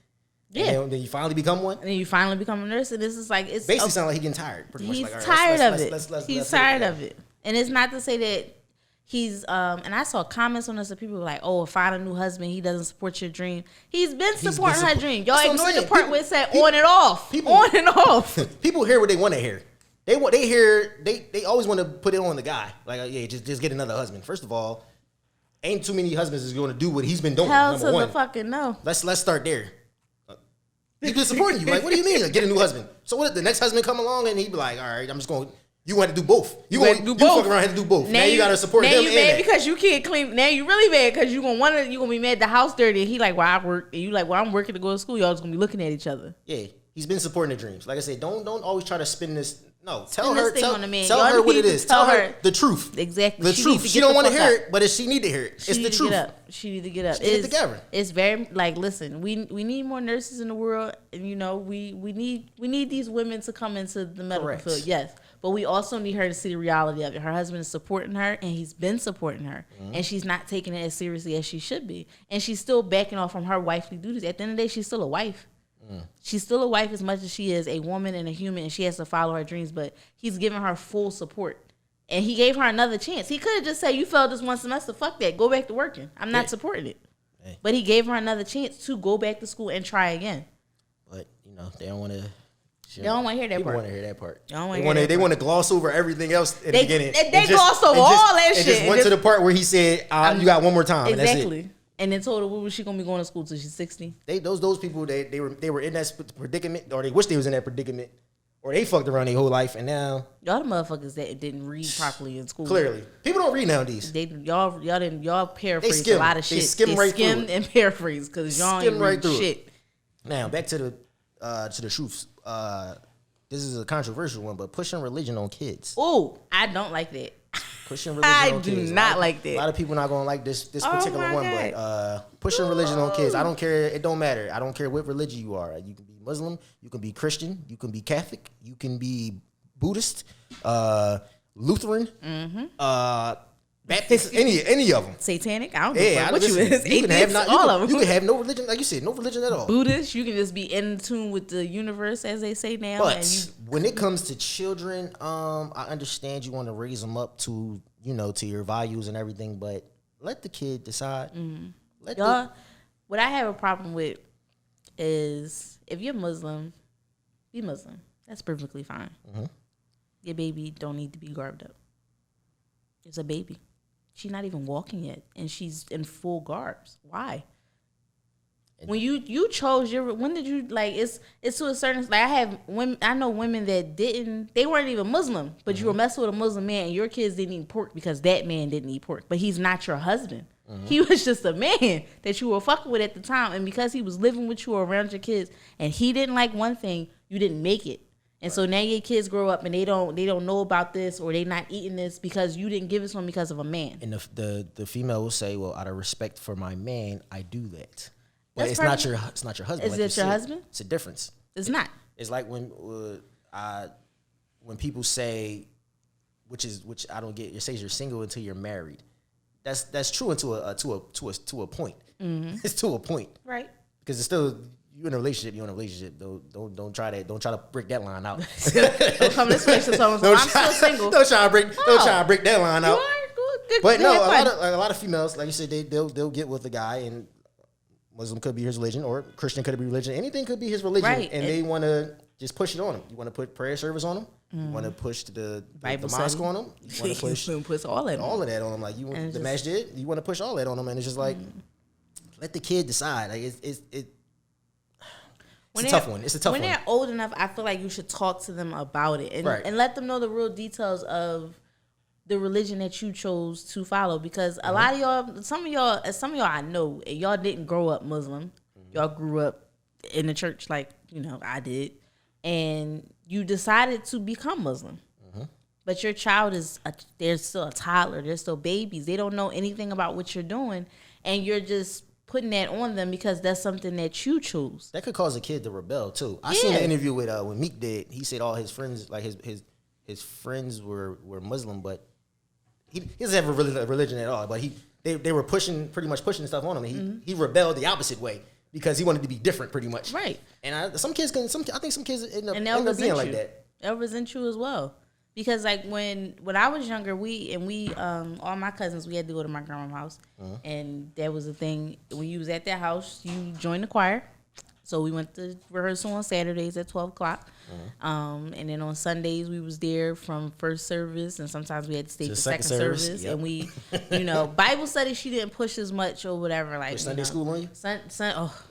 Speaker 2: Yeah. And then you finally become one.
Speaker 3: And then you finally become a nurse. And this is like, it's
Speaker 2: basically sound like he's getting tired.
Speaker 3: He's tired of it. He's tired of it. And it's not to say that he's and I saw comments on this that people were like, oh, find a new husband, he doesn't support your dream. He's been supporting her dream. Y'all ignored the part where it said on and off. On and off.
Speaker 2: People hear what they want to hear. They always want to put it on the guy. Like, yeah, just get another husband. First of all, ain't too many husbands is going to do what he's been doing.
Speaker 3: Hell to the fucking no.
Speaker 2: Let's start there. He's been supporting you. Like, what do you mean? Like, get a new husband. So what if the next husband come along and he be like, all right, I'm just going to, you want to do both. You fuck around and have to do both. Now you got to support him and that. Now you mad
Speaker 3: because you can't clean. Now you really mad because you gonna be mad the house dirty. And he like, well, I work. And you like, well, I'm working to go to school. Y'all just gonna be looking at each other.
Speaker 2: Yeah, he's been supporting the dreams. Like I said, don't always try to spin this. No, tell her what it is. Tell her the truth.
Speaker 3: Exactly.
Speaker 2: The truth. She don't want to hear it, but she need to hear it. It's the truth.
Speaker 3: She need to get up.
Speaker 2: Get it together.
Speaker 3: It's very like, listen, we need more nurses in the world, and you know we need these women to come into the medical field. Yes, but we also need her to see the reality of it. Her husband is supporting her, and he's been supporting her, and she's not taking it as seriously as she should be, and she's still backing off from her wifely duties. At the end of the day, she's still a wife. She's still a wife as much as she is a woman and a human, and she has to follow her dreams, but he's giving her full support. And he gave her another chance. He could have just said, you failed this one semester, fuck that, go back to working. I'm not supporting it. Hey. But he gave her another chance to go back to school and try again.
Speaker 2: But, you know, they don't want to.
Speaker 3: They don't want to hear that part.
Speaker 2: People want to hear that part.
Speaker 3: They
Speaker 2: want to gloss over everything else in the beginning.
Speaker 3: They glossed over all that shit.
Speaker 2: And just went to the part where he said, you got one more time.
Speaker 3: Exactly.
Speaker 2: And that's it.
Speaker 3: And then told her, what was she gonna be going to school till she's 60?
Speaker 2: Those people they were in that predicament, or they wish they was in that predicament, or they fucked around their whole life, and now
Speaker 3: y'all the motherfuckers that didn't read properly in school.
Speaker 2: Clearly, people don't read nowadays.
Speaker 3: Y'all paraphrase a lot of shit. They skimmed and paraphrase because y'all ain't read shit.
Speaker 2: Now back to the truths. This is a controversial one, but pushing religion on kids.
Speaker 3: Oh, I don't like that.
Speaker 2: pushing religion
Speaker 3: I
Speaker 2: on kids.
Speaker 3: do not like that.
Speaker 2: A lot of people not gonna like this
Speaker 3: Oh
Speaker 2: particular
Speaker 3: my
Speaker 2: one,
Speaker 3: God.
Speaker 2: but pushing religion on kids. I don't care. It don't matter. I don't care what religion you are. You can be Muslim. You can be Christian. You can be Catholic. You can be Buddhist, Lutheran, Baptist. Any of them.
Speaker 3: Satanic. I don't know what you
Speaker 2: listen,
Speaker 3: is.
Speaker 2: you can have
Speaker 3: Atheist,
Speaker 2: not,
Speaker 3: all of them.
Speaker 2: You can have no religion, like you said, no religion at all.
Speaker 3: Buddhist. You can just be in tune with the universe, as they say now.
Speaker 2: But
Speaker 3: and you,
Speaker 2: when it comes to children, I understand you want to raise them up to, to your values and everything, but let the kid decide.
Speaker 3: what I have a problem with is if you're Muslim, be Muslim. That's perfectly fine.
Speaker 2: Mm-hmm.
Speaker 3: Your baby don't need to be garbed up. It's a baby. She's not even walking yet, and she's in full garbs. Why? When you chose when did you it's to a certain, I know women that they weren't even Muslim, but you were messing with a Muslim man and your kids didn't eat pork because that man didn't eat pork, but he's not your husband. He was just a man that you were fucking with at the time, and because he was living with you or around your kids and he didn't like one thing, you didn't make it. And so now your kids grow up and they don't know about this, or they not eating this because you didn't give it to them because of a man.
Speaker 2: And the female will say, well, out of respect for my man, I do that. But
Speaker 3: That's
Speaker 2: it's not your husband.
Speaker 3: Is it your husband?
Speaker 2: It's a difference.
Speaker 3: It's not.
Speaker 2: It's like when people say, which I don't get. It says you're single until you're married. That's true until to a point. Mm-hmm. It's to a point,
Speaker 3: right?
Speaker 2: Because it's still you in a relationship. You're in a relationship. Don't try to break that line out.
Speaker 3: Don't come this way. I'm still single.
Speaker 2: Don't try to break that line out.
Speaker 3: Good,
Speaker 2: but no, a lot of females, like you said, they'll get with a guy, and Muslim could be his religion, or Christian could be religion. Anything could be his religion,
Speaker 3: right.
Speaker 2: And they want to just push it on him. You want to put prayer service on him. You want to push the mosque on him. You want to push all of that on him. Like you want the masjid. You want to push all that on him, and it's just like let the kid decide. Like it's a tough one. It's a tough one.
Speaker 3: When they're old enough, I feel like you should talk to them about it and let them know the real details of the religion that you chose to follow. Because a lot of y'all, some of y'all I know, y'all didn't grow up Muslim. Y'all grew up in the church like, I did. And you decided to become Muslim. But your child they're still a toddler. They're still babies. They don't know anything about what you're doing. And you're just putting that on them because that's something that you choose.
Speaker 2: That could cause a kid to rebel too. I seen an interview with when Meek did. He said all his friends, like his friends were Muslim, but he doesn't have a religion at all. But they were pretty much pushing stuff on him. And he rebelled the opposite way because he wanted to be different, pretty much.
Speaker 3: Right.
Speaker 2: And I think some kids end up being like that.
Speaker 3: They'll resent you as well. Because like when I was younger, we all my cousins, we had to go to my grandma's house, and that was the thing. When you was at that house, you joined the choir. So we went to rehearsal on Saturdays at 12:00, and then on Sundays we was there from first service, and sometimes we had to stay for second service. Yep. And we, Bible study she didn't push as much or whatever. Like
Speaker 2: Sunday school on you?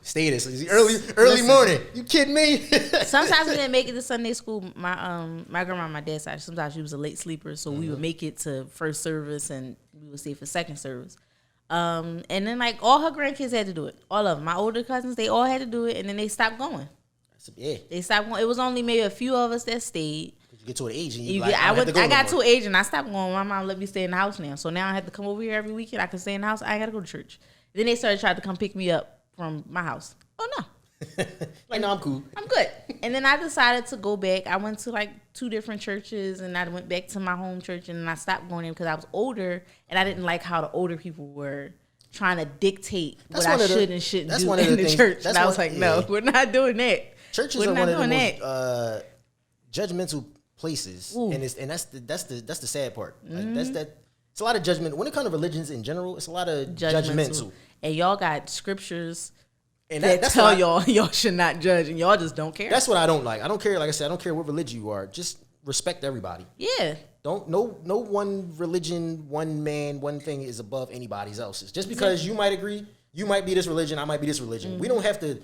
Speaker 3: Stayed
Speaker 2: early morning. You kidding me?
Speaker 3: Sometimes we didn't make it to Sunday school. My grandma, on my dad's side, sometimes she was a late sleeper, so we would make it to first service and we would stay for second service. And then like all her grandkids had to do it. All of them. My older cousins, they all had to do it, and then they stopped going.
Speaker 2: Yeah.
Speaker 3: They stopped going. It was only maybe a few of us that stayed.
Speaker 2: You get to an age and
Speaker 3: I got to an age and I stopped going. My mom let me stay in the house now. So now I have to come over here every weekend. I can stay in the house. I ain't got to go to church. Then they started trying to come pick me up from my house. Oh no.
Speaker 2: No, I'm cool.
Speaker 3: I'm good. And then I decided to go back. I went to like 2 different churches, and I went back to my home church, and I stopped going there because I was older, and I didn't like how the older people were trying to dictate what I should and shouldn't do in the church. And I was like, no, we're not doing that.
Speaker 2: Churches are one of the most judgmental places, and that's the sad part. Like, it's a lot of judgment when it comes to religions in general. It's a lot of judgmental.
Speaker 3: And y'all got scriptures. And that tell y'all should not judge, and y'all just don't care.
Speaker 2: That's what I don't like. I don't care. Like I said, I don't care what religion you are. Just respect everybody.
Speaker 3: Yeah.
Speaker 2: No one religion, one man, one thing is above anybody's else's. Just because you might agree, you might be this religion, I might be this religion. We don't have to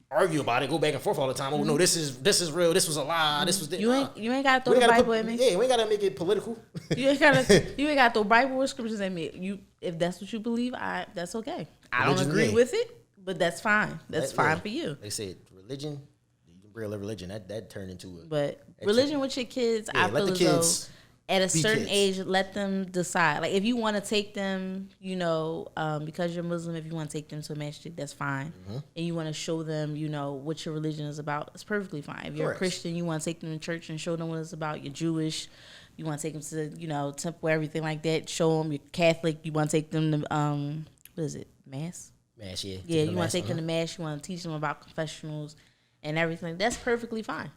Speaker 2: argue about it, go back and forth all the time. Oh no, this is real. This was a lie. This was this.
Speaker 3: You ain't gotta throw the Bible at me.
Speaker 2: Yeah, we ain't gotta make it political.
Speaker 3: You ain't gotta throw Bible or scriptures at me. If that's what you believe, that's okay. I don't agree with it. But that's fine. That's fine for you.
Speaker 2: They said religion, you can bring a religion. That turned into a...
Speaker 3: But religion with your kids, I feel as though at a certain
Speaker 2: kids.
Speaker 3: age, let them decide. Like, if you want to take them, you know, because you're Muslim, if you want to take them to a masjid, that's fine. And you want to show them, you know, what your religion is about, it's perfectly fine. If you're a Christian, you want to take them to church and show them what it's about. You're Jewish, you want to take them to, you know, temple, everything like that. Show them. You're Catholic, you want to take them to, what is it, Mass?
Speaker 2: Mass, yeah.
Speaker 3: Yeah, you want to take them to Mass, you want to teach them about confessionals and everything. That's perfectly fine.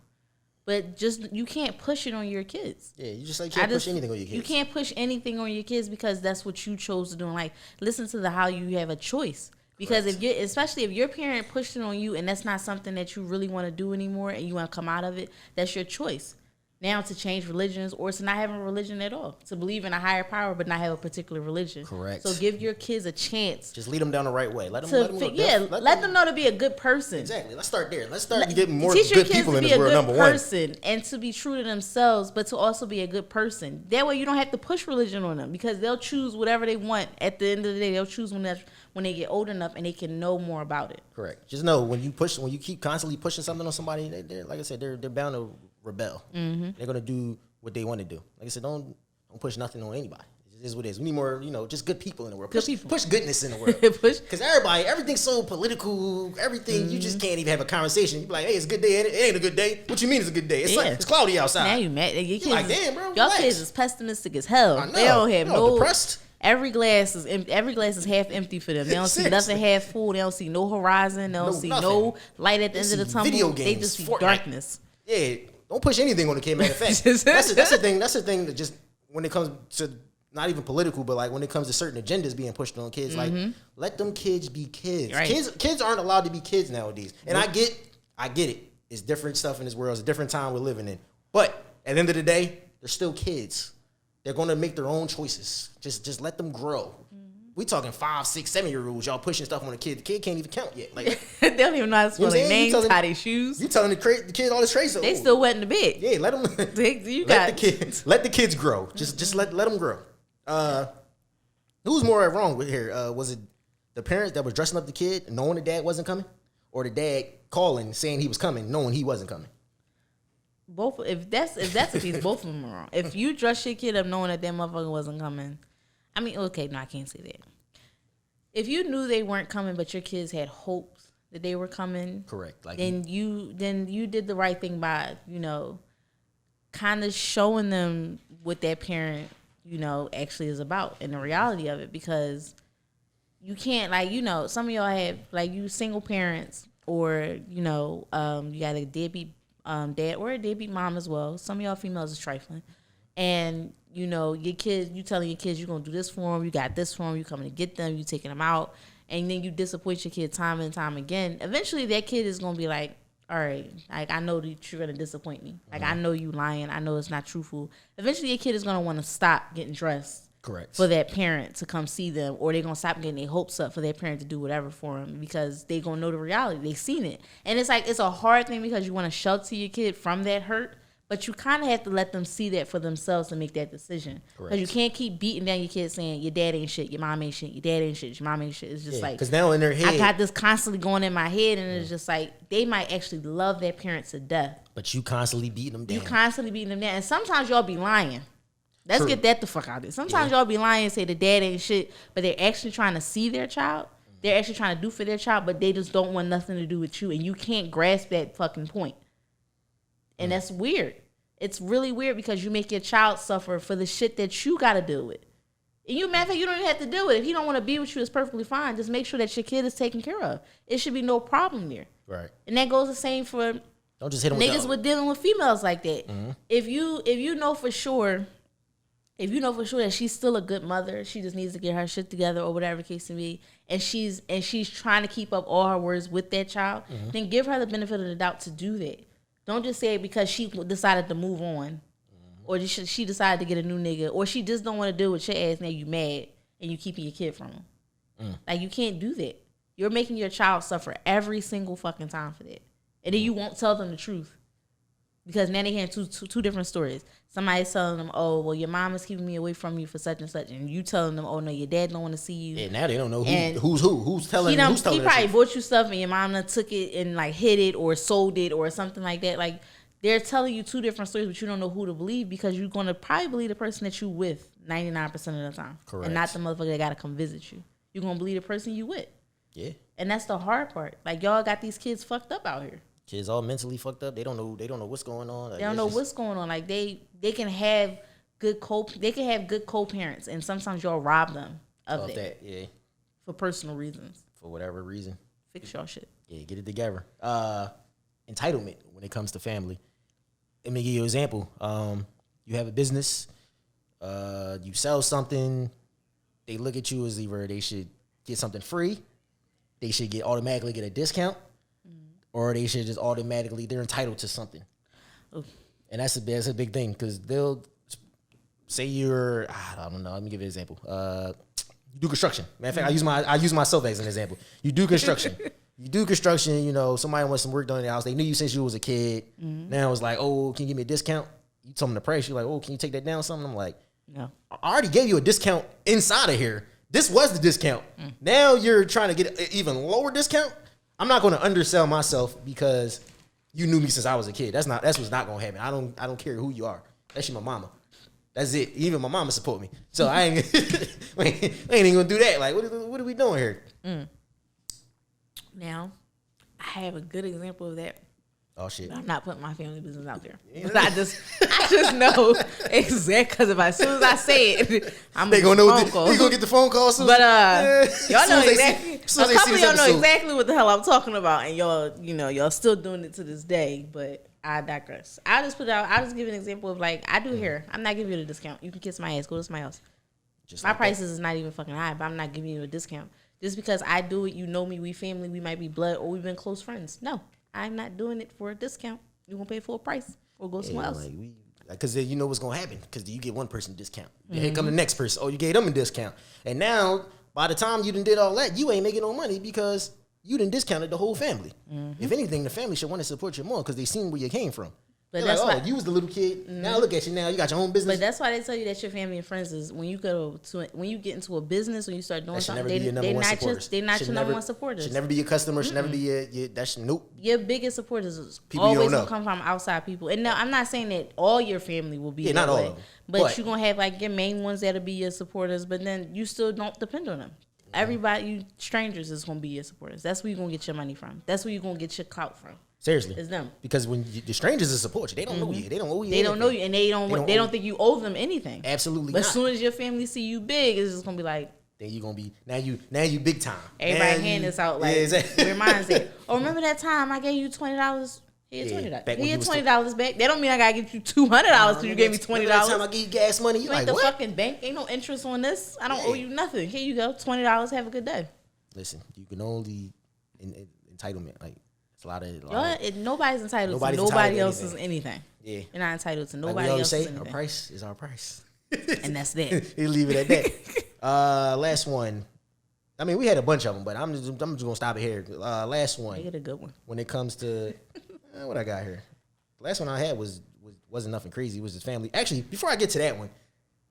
Speaker 3: But just, you can't push it on your kids.
Speaker 2: Yeah, you just like can't push anything on your kids.
Speaker 3: You can't push anything on your kids because that's what you chose to do. And like, listen to how you have a choice. Because if you, especially if your parent pushed it on you and that's not something that you really want to do anymore and you want to come out of it, that's your choice. Now to change religions or to not have a religion at all. To believe in a higher power but not have a particular religion.
Speaker 2: Correct.
Speaker 3: So give your kids a chance.
Speaker 2: Just lead them down the right way. Let them
Speaker 3: know to be a good person.
Speaker 2: Exactly. Let's start there. Let's start getting more
Speaker 3: teach
Speaker 2: good people in this world, number one.
Speaker 3: Teach your kids to be a good person and to be true to themselves, but to also be a good person. That way you don't have to push religion on them because they'll choose whatever they want. At the end of the day, they'll choose when they get old enough and they can know more about it.
Speaker 2: Correct. Just know when you keep constantly pushing something on somebody, they're like I said, they're bound to rebel. They're gonna do what they want to do. Like I said, don't push nothing on anybody. It is what it is. We need more, you know, just good people in the world. Push goodness in the world. Because everything's so political. Everything you just can't even have a conversation. You be like, hey, it's a good day. It ain't a good day. What you mean it's a good day? It's cloudy outside.
Speaker 3: Now you mad? Your kids
Speaker 2: like, damn, bro.
Speaker 3: Y'all kids is pessimistic as hell.
Speaker 2: I know.
Speaker 3: They don't have no.
Speaker 2: Depressed.
Speaker 3: Every glass is half empty for them. They don't see nothing half full. They don't see no horizon. They don't see no light at the end of the tunnel.
Speaker 2: Video games,
Speaker 3: they just see darkness.
Speaker 2: Yeah, don't push anything on the kid. Matter of fact, that's the thing. That's the thing that just when it comes to not even political, but like when it comes to certain agendas being pushed on kids, like let them kids be kids.
Speaker 3: Right.
Speaker 2: Kids aren't allowed to be kids nowadays, and I get it. It's different stuff in this world. It's a different time we're living in. But at the end of the day, they're still kids. They're going to make their own choices. Just let them grow. We talking 5, 6, 7-year-olds. Y'all pushing stuff on the kid. The kid can't even count yet. Like
Speaker 3: they don't even know how to spell their names, tie their shoes.
Speaker 2: You telling the kid all this traits.
Speaker 3: They still wet in the bed.
Speaker 2: Yeah, let them. Let the kids grow. Just let them grow. Who's more wrong with here? Was it the parents that was dressing up the kid, knowing the dad wasn't coming, or the dad calling saying he was coming, knowing he wasn't coming?
Speaker 3: Both. If that's the case, both of them are wrong. If you dress your kid up knowing that motherfucker wasn't coming, I mean, okay, no, I can't say that. If you knew they weren't coming, but your kids had hopes that they were coming,
Speaker 2: correct. Like
Speaker 3: then you did the right thing by, you know, kind of showing them what that parent, you know, actually is about and the reality of it, because you can't, like, you know, some of y'all have, like, you single parents, or, you know, you got a deadbeat dad or a deadbeat mom as well. Some of y'all females is trifling. And, you know, your kids, you telling your kids you're going to do this for them, you got this for them, you coming to get them, you taking them out, and then you disappoint your kid time and time again. Eventually that kid is going to be like, all right, like, I know that you're going to disappoint me. Like, I know you lying. I know it's not truthful. Eventually your kid is going to want to stop getting dressed.
Speaker 2: Correct.
Speaker 3: For that parent to come see them, or they're going to stop getting their hopes up for their parent to do whatever for them, because they going to know the reality. They seen it. And it's like, it's a hard thing because you want to shelter your kid from that hurt, but you kind of have to let them see that for themselves to make that decision. Because you can't keep beating down your kid saying, your dad ain't shit, your mom ain't shit, your dad ain't shit, your mom ain't shit. It's just like,
Speaker 2: because now in their head,
Speaker 3: I got this constantly going in my head, and it's just like, they might actually love their parent to death.
Speaker 2: But you constantly beating them down.
Speaker 3: You constantly beating them down. And sometimes y'all be lying. Let's get that the fuck out of it. Sometimes y'all be lying and say the dad ain't shit, but they're actually trying to see their child. They're actually trying to do for their child, but they just don't want nothing to do with you, and you can't grasp that fucking point. And that's weird. It's really weird because you make your child suffer for the shit that you got to deal with. And you, matter of fact, you don't even have to deal with it. If he don't want to be with you, it's perfectly fine. Just make sure that your kid is taken care of. It should be no problem there.
Speaker 2: Right.
Speaker 3: And that goes the same for
Speaker 2: don't just hit them
Speaker 3: niggas with dealing with females like that. If you know for sure. If you know for sure that she's still a good mother, she just needs to get her shit together or whatever the case may be, and she's trying to keep up all her words with that child, then give her the benefit of the doubt to do that. Don't just say it because she decided to move on, or she decided to get a new nigga, or she just don't want to deal with your ass. Now you mad and you keeping your kid from him. Like, you can't do that. You're making your child suffer every single fucking time for that, and then you won't tell them the truth. Because now they hear two different stories. Somebody's telling them, oh, well, your mom is keeping me away from you for such and such. And you telling them, oh, no, your dad don't want to see you.
Speaker 2: Yeah, now they don't know who's telling them.
Speaker 3: He probably bought you stuff and your mom done took it and, like, hid it or sold it or something like that. Like, they're telling you two different stories, but you don't know who to believe because you're going to probably believe the person that you with 99% of the time.
Speaker 2: Correct.
Speaker 3: And not the motherfucker that got to come visit you. You're going to believe the person you with.
Speaker 2: Yeah.
Speaker 3: And that's the hard part. Like, y'all got these kids fucked up out here.
Speaker 2: Kids all mentally fucked up. They don't know what's going on. Like,
Speaker 3: They don't know what's going on. Like, they can have good co-parents, and sometimes y'all rob them of that.
Speaker 2: Yeah.
Speaker 3: For personal reasons.
Speaker 2: For whatever reason.
Speaker 3: Fix y'all shit.
Speaker 2: Yeah, get it together. Entitlement when it comes to family. Let me give you an example. You have a business. You sell something. They look at you as either they should get something free, they should automatically get a discount, or they should just they're entitled to something. Oof. And that's a big thing because they'll say I don't know. Let me give you an example. You do construction. Matter of fact, I use myself as an example. You do construction. You know, somebody wants some work done in the house. They knew you since you was a kid. Now it's like, oh, can you give me a discount? You told them the price. You're like, oh, can you take that down? Something. I'm like, no. I already gave you a discount inside of here. This was the discount. Now you're trying to get an even lower discount. I'm not going to undersell myself because you knew me since I was a kid. That's what's not going to happen. I don't care who you are. That's my mama. That's it. Even my mama support me. So I ain't we ain't even gonna do that. Like, what are we doing here?
Speaker 3: Now, I have a good example of that.
Speaker 2: Oh shit!
Speaker 3: I'm not putting my family business out there. But I just know exactly because as soon as I say it,
Speaker 2: they gonna know. You gonna get the phone call soon.
Speaker 3: But y'all know exactly. A couple of y'all know exactly what the hell I'm talking about, and y'all still doing it to this day. But I digress. I'll just give an example of like I do hair. I'm not giving you the discount. You can kiss my ass. Go to somebody else. My prices is not even fucking high, but I'm not giving you a discount just because I do it. You know me. We family. We might be blood or we've been close friends. No. I'm not doing it for a discount. You gonna pay full price or go somewhere else.
Speaker 2: Because you know what's gonna happen. Because you get one person a discount. Here come the next person. Oh, you gave them a discount. And now, by the time you done did all that, you ain't making no money because you done discounted the whole family. If anything, the family should want to support you more because they seen where you came from. But that's like, why, you was the little kid. Now look at you now. You got your own business.
Speaker 3: But that's why they tell you that your family and friends is when you get into a business, when you start doing something, they're not your number one supporters.
Speaker 2: Should never be your customer. Should never be your nope.
Speaker 3: Your biggest supporters is people always gonna come from outside people. And now I'm not saying that all your family will be that way, but you're gonna have like your main ones that'll be your supporters. But then you still don't depend on them. Everybody, you strangers is gonna be your supporters. That's where you're gonna get your money from. That's where you're gonna get your clout from.
Speaker 2: Seriously,
Speaker 3: it's them.
Speaker 2: Because when the strangers is support you, they don't know you. They don't owe you.
Speaker 3: They don't know you, and they don't think you owe them anything.
Speaker 2: Absolutely.
Speaker 3: But as soon as your family see you big, it's just gonna be like.
Speaker 2: Then you gonna be now you big time.
Speaker 3: Everybody hand this out like where mine's at. Oh, remember that time I gave you $20? Here, $20. Here, $20 back. That don't mean I gotta give you $200 because you gave me $20.
Speaker 2: That time I gave you gas money, you like
Speaker 3: the
Speaker 2: what?
Speaker 3: Fucking bank ain't no interest on this. I don't owe you nothing. Here you go, $20. Have a good day.
Speaker 2: Listen, you can only entitlement like.
Speaker 3: Nobody's entitled to nobody else's anything. Yeah. You're not entitled to nobody else's anything.
Speaker 2: Our price is our price.
Speaker 3: And that's that.
Speaker 2: You leave it at that. Last one. I mean, we had a bunch of them, but I'm just gonna stop it here. Last one.
Speaker 3: Make it a good one.
Speaker 2: When it comes to what I got here, the last one I had wasn't nothing crazy. It was his family. Actually, before I get to that one,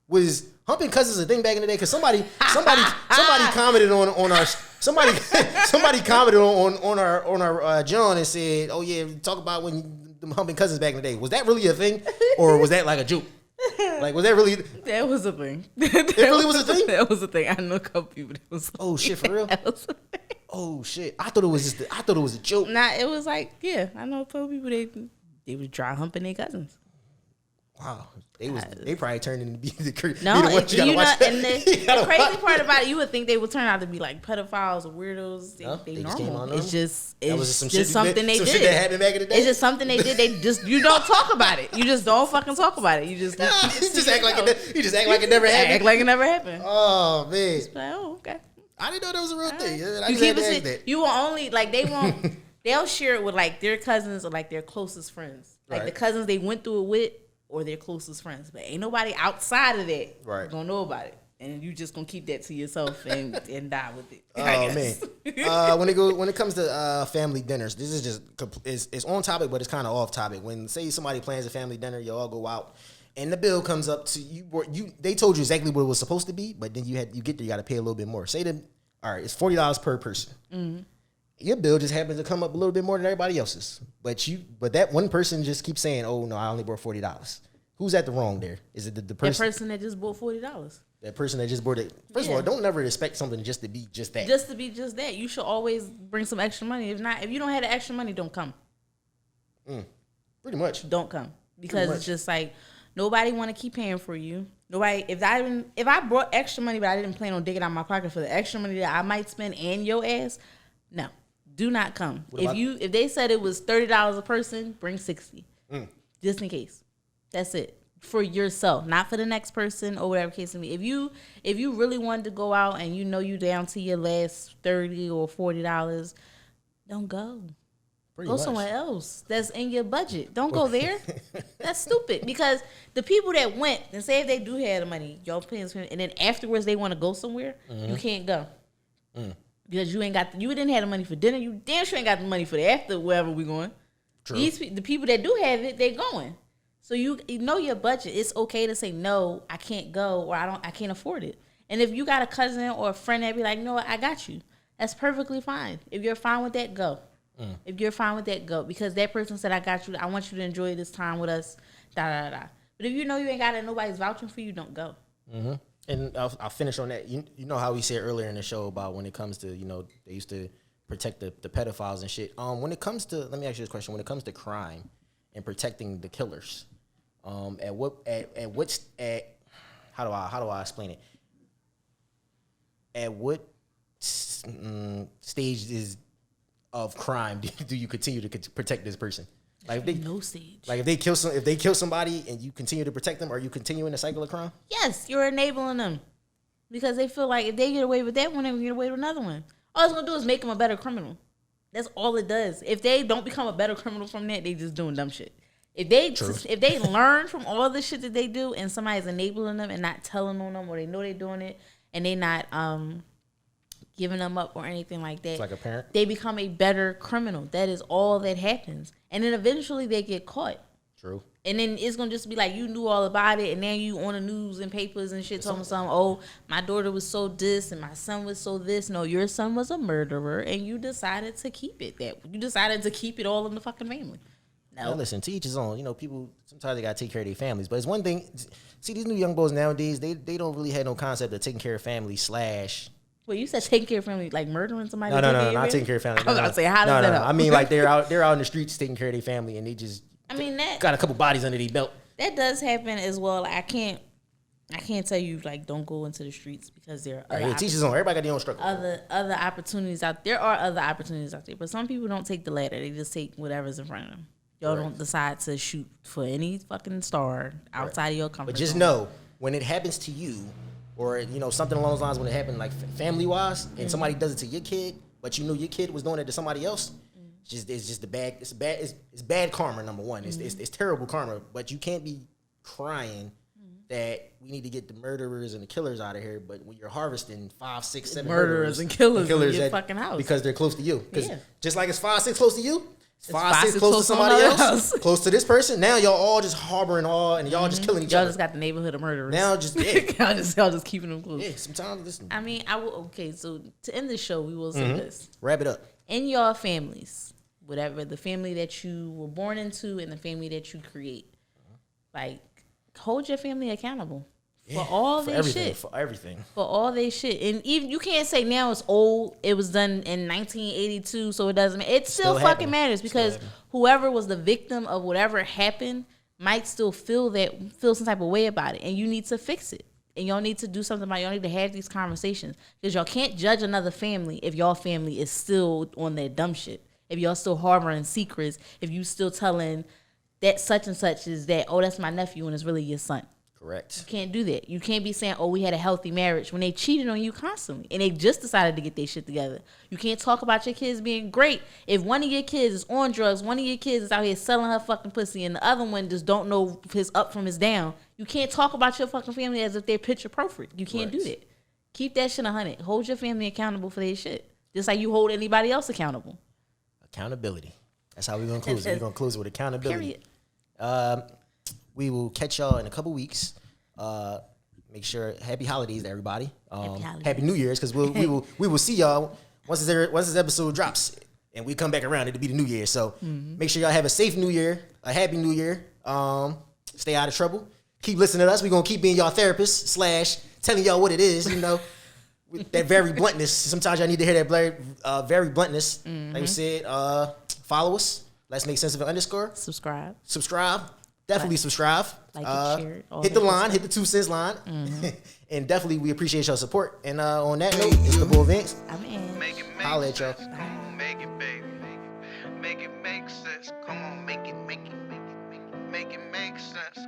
Speaker 2: was humping cousins a thing back in the day? Because somebody commented on our somebody commented on our John and said, "Oh yeah, talk about when them humping cousins back in the day." Was that really a thing, or was that like a joke? Like, was that really?
Speaker 3: That was a thing.
Speaker 2: It really was a thing.
Speaker 3: That was a thing. I know a couple people that was.
Speaker 2: Oh shit, for real? That was a thing. Oh shit! I thought it was a joke.
Speaker 3: Nah, it was like I know a couple people they was dry humping their cousins.
Speaker 2: Wow, they probably turned into be the crazy.
Speaker 3: No, and the crazy part about it, you would think they would turn out to be like pedophiles or weirdos. They normal. It's just something they did.
Speaker 2: Shit that happened back in the day.
Speaker 3: It's just something they did. You don't talk about it. You just don't fucking talk about it. You just
Speaker 2: act like it never happened.
Speaker 3: Act like it never happened.
Speaker 2: Oh man.
Speaker 3: Just like, oh okay.
Speaker 2: I didn't know that was a real thing.
Speaker 3: You keep it. You will only like they won't. They'll share it with like their cousins or like their closest friends, like the cousins they went through it with. Or their closest friends, but ain't nobody outside of that gonna know about it, and you just gonna keep that to yourself and die with it.
Speaker 2: Oh man, when it comes to family dinners, this is just it's on topic, but it's kind of off topic. When say somebody plans a family dinner, you all go out, and the bill comes up to you. They told you exactly what it was supposed to be, but then you get there, you got to pay a little bit more. Say all right, it's $40 per person. Your bill just happens to come up a little bit more than everybody else's. But that one person just keeps saying, "Oh no, I only bought $40." Who's at the wrong there? Is it the person?
Speaker 3: The person that just bought $40.
Speaker 2: That person that just bought it. First of all, don't never expect something just to be just that.
Speaker 3: Just to be just that. You should always bring some extra money. If you don't have the extra money, don't come.
Speaker 2: Pretty much.
Speaker 3: Don't come. Because it's just like nobody want to keep paying for you. Nobody. If I brought extra money, but I didn't plan on digging out my pocket for the extra money that I might spend and your ass, no, do not come. If they said it was $30 a person, bring 60, just in case. That's it. For yourself, not for the next person or whatever case may be. If you really wanted to go out and you know you down to your last $30 or $40, don't go. Go somewhere else that's in your budget. Don't go there. That's stupid. Because the people that went, and say if they do have the money, y'all paying, and then afterwards they want to go somewhere, you can't go. Because you didn't have the money for dinner. You damn sure ain't got the money for the after wherever we going. True. The people that do have it, they going. So you know your budget. It's okay to say no, I can't go, or I can't afford it. And if you got a cousin or a friend that be like, no, I got you. That's perfectly fine. If you're fine with that, go. If you're fine with that, go. Because that person said, I got you. I want you to enjoy this time with us. But if you know you ain't got it, nobody's vouching for you, don't go.
Speaker 2: And I'll finish on that. You know how we said earlier in the show about when it comes to, they used to protect the pedophiles and shit. When it comes to, let me ask you this question. When it comes to crime and protecting the killers, how do I explain it? At what stage of crime do you continue to protect this person? Like
Speaker 3: no stage.
Speaker 2: Like if they kill somebody and you continue to protect them, are you continuing the cycle of crime?
Speaker 3: Yes, you're enabling them because they feel like if they get away with that one, they can get away with another one. All it's gonna do is make them a better criminal. That's all it does. If they don't become a better criminal from that, they just doing dumb shit. If they learn from all the shit that they do and somebody's enabling them and not telling on them, or they know they're doing it and they not giving them up or anything like that.
Speaker 2: It's like a parent.
Speaker 3: They become a better criminal. That is all that happens. And then eventually they get caught.
Speaker 2: True.
Speaker 3: And then it's going to just be like, you knew all about it, and now you on the news and papers and shit talking something, oh, my daughter was so this and my son was so this. No, your son was a murderer, and you decided to keep it that. You decided to keep it all in the fucking family. No.
Speaker 2: Now listen, to each his own. People, sometimes they got to take care of their families. But it's one thing, see, these new young boys nowadays, they don't really have no concept of taking care of family /
Speaker 3: Well, you said taking care of family, like murdering somebody?
Speaker 2: No, not taking care of family.
Speaker 3: I was about to say, how does that help?
Speaker 2: I mean, like they're out in the streets taking care of their family, and they just got a couple bodies under their belt.
Speaker 3: That does happen as well. I can't tell you like don't go into the streets because there are other
Speaker 2: teachers on. Everybody got their own struggle.
Speaker 3: Other opportunities out there. Are other opportunities out there, but some people don't take the ladder. They just take whatever's in front of them. Y'all don't decide to shoot for any fucking star outside of your comfort zone.
Speaker 2: But just know when it happens to you. Or, something along those lines when it happened, like family-wise, and somebody does it to your kid, but you know your kid was doing it to somebody else. It's bad karma, number one. It's terrible karma, but you can't be crying that we need to get the murderers and the killers out of here, but when you're harvesting 5, 6, 7
Speaker 3: murderers and killers in your fucking house.
Speaker 2: Because they're close to you. Because just like it's 5, 6 close to you, it's 5, 6 close to somebody else, close to this person. Now y'all all just harboring all, and y'all just killing each other.
Speaker 3: Y'all just got the neighborhood of murderers.
Speaker 2: Now just
Speaker 3: y'all just keeping them close.
Speaker 2: Yeah, sometimes listen.
Speaker 3: I mean, so to end the show, we will say this:
Speaker 2: wrap it up. In
Speaker 3: your families, whatever the family that you were born into, and the family that you create, like hold your family accountable. For all their shit.
Speaker 2: For everything.
Speaker 3: For all their shit. And even you can't say now it's old. It was done in 1982, so it doesn't matter. It still fucking matters because whoever was the victim of whatever happened might still feel some type of way about it. And you need to fix it. And y'all need to do something about it. Y'all need to have these conversations. Because y'all can't judge another family if y'all family is still on their dumb shit. If y'all still harboring secrets. If you still telling that such and such is that, oh, that's my nephew and it's really your son.
Speaker 2: Correct.
Speaker 3: You can't do that. You can't be saying, oh, we had a healthy marriage when they cheated on you constantly and they just decided to get their shit together. You can't talk about your kids being great if one of your kids is on drugs, one of your kids is out here selling her fucking pussy, and the other one just don't know his up from his down. You can't talk about your fucking family as if they're picture perfect. You can't do that. Keep that shit 100. Hold your family accountable for their shit. Just like you hold anybody else accountable.
Speaker 2: Accountability. That's how we're going to close it. We're going to close it with accountability.
Speaker 3: Period.
Speaker 2: We will catch y'all in a couple weeks. Make sure happy holidays to everybody. Happy New Year's, because we will see y'all once this episode drops and we come back around, it'll be the new year. So make sure y'all have a safe new year, a happy new year. Stay out of trouble. Keep listening to us. We're going to keep being y'all therapists / telling y'all what it is, with that very bluntness. Sometimes y'all need to hear that very bluntness. Like we said, follow us. Let's make sense of it _ Subscribe. Definitely subscribe.
Speaker 3: Like it, share it,
Speaker 2: hit the line. Hit the 2 cents line. And definitely we appreciate your support. And on that note, it's the boy Vince.
Speaker 3: I'm in.
Speaker 1: Make it make
Speaker 2: Holla at y'all.
Speaker 1: sense. Come on, make it, baby. Make it make sense. Come on, make it make sense.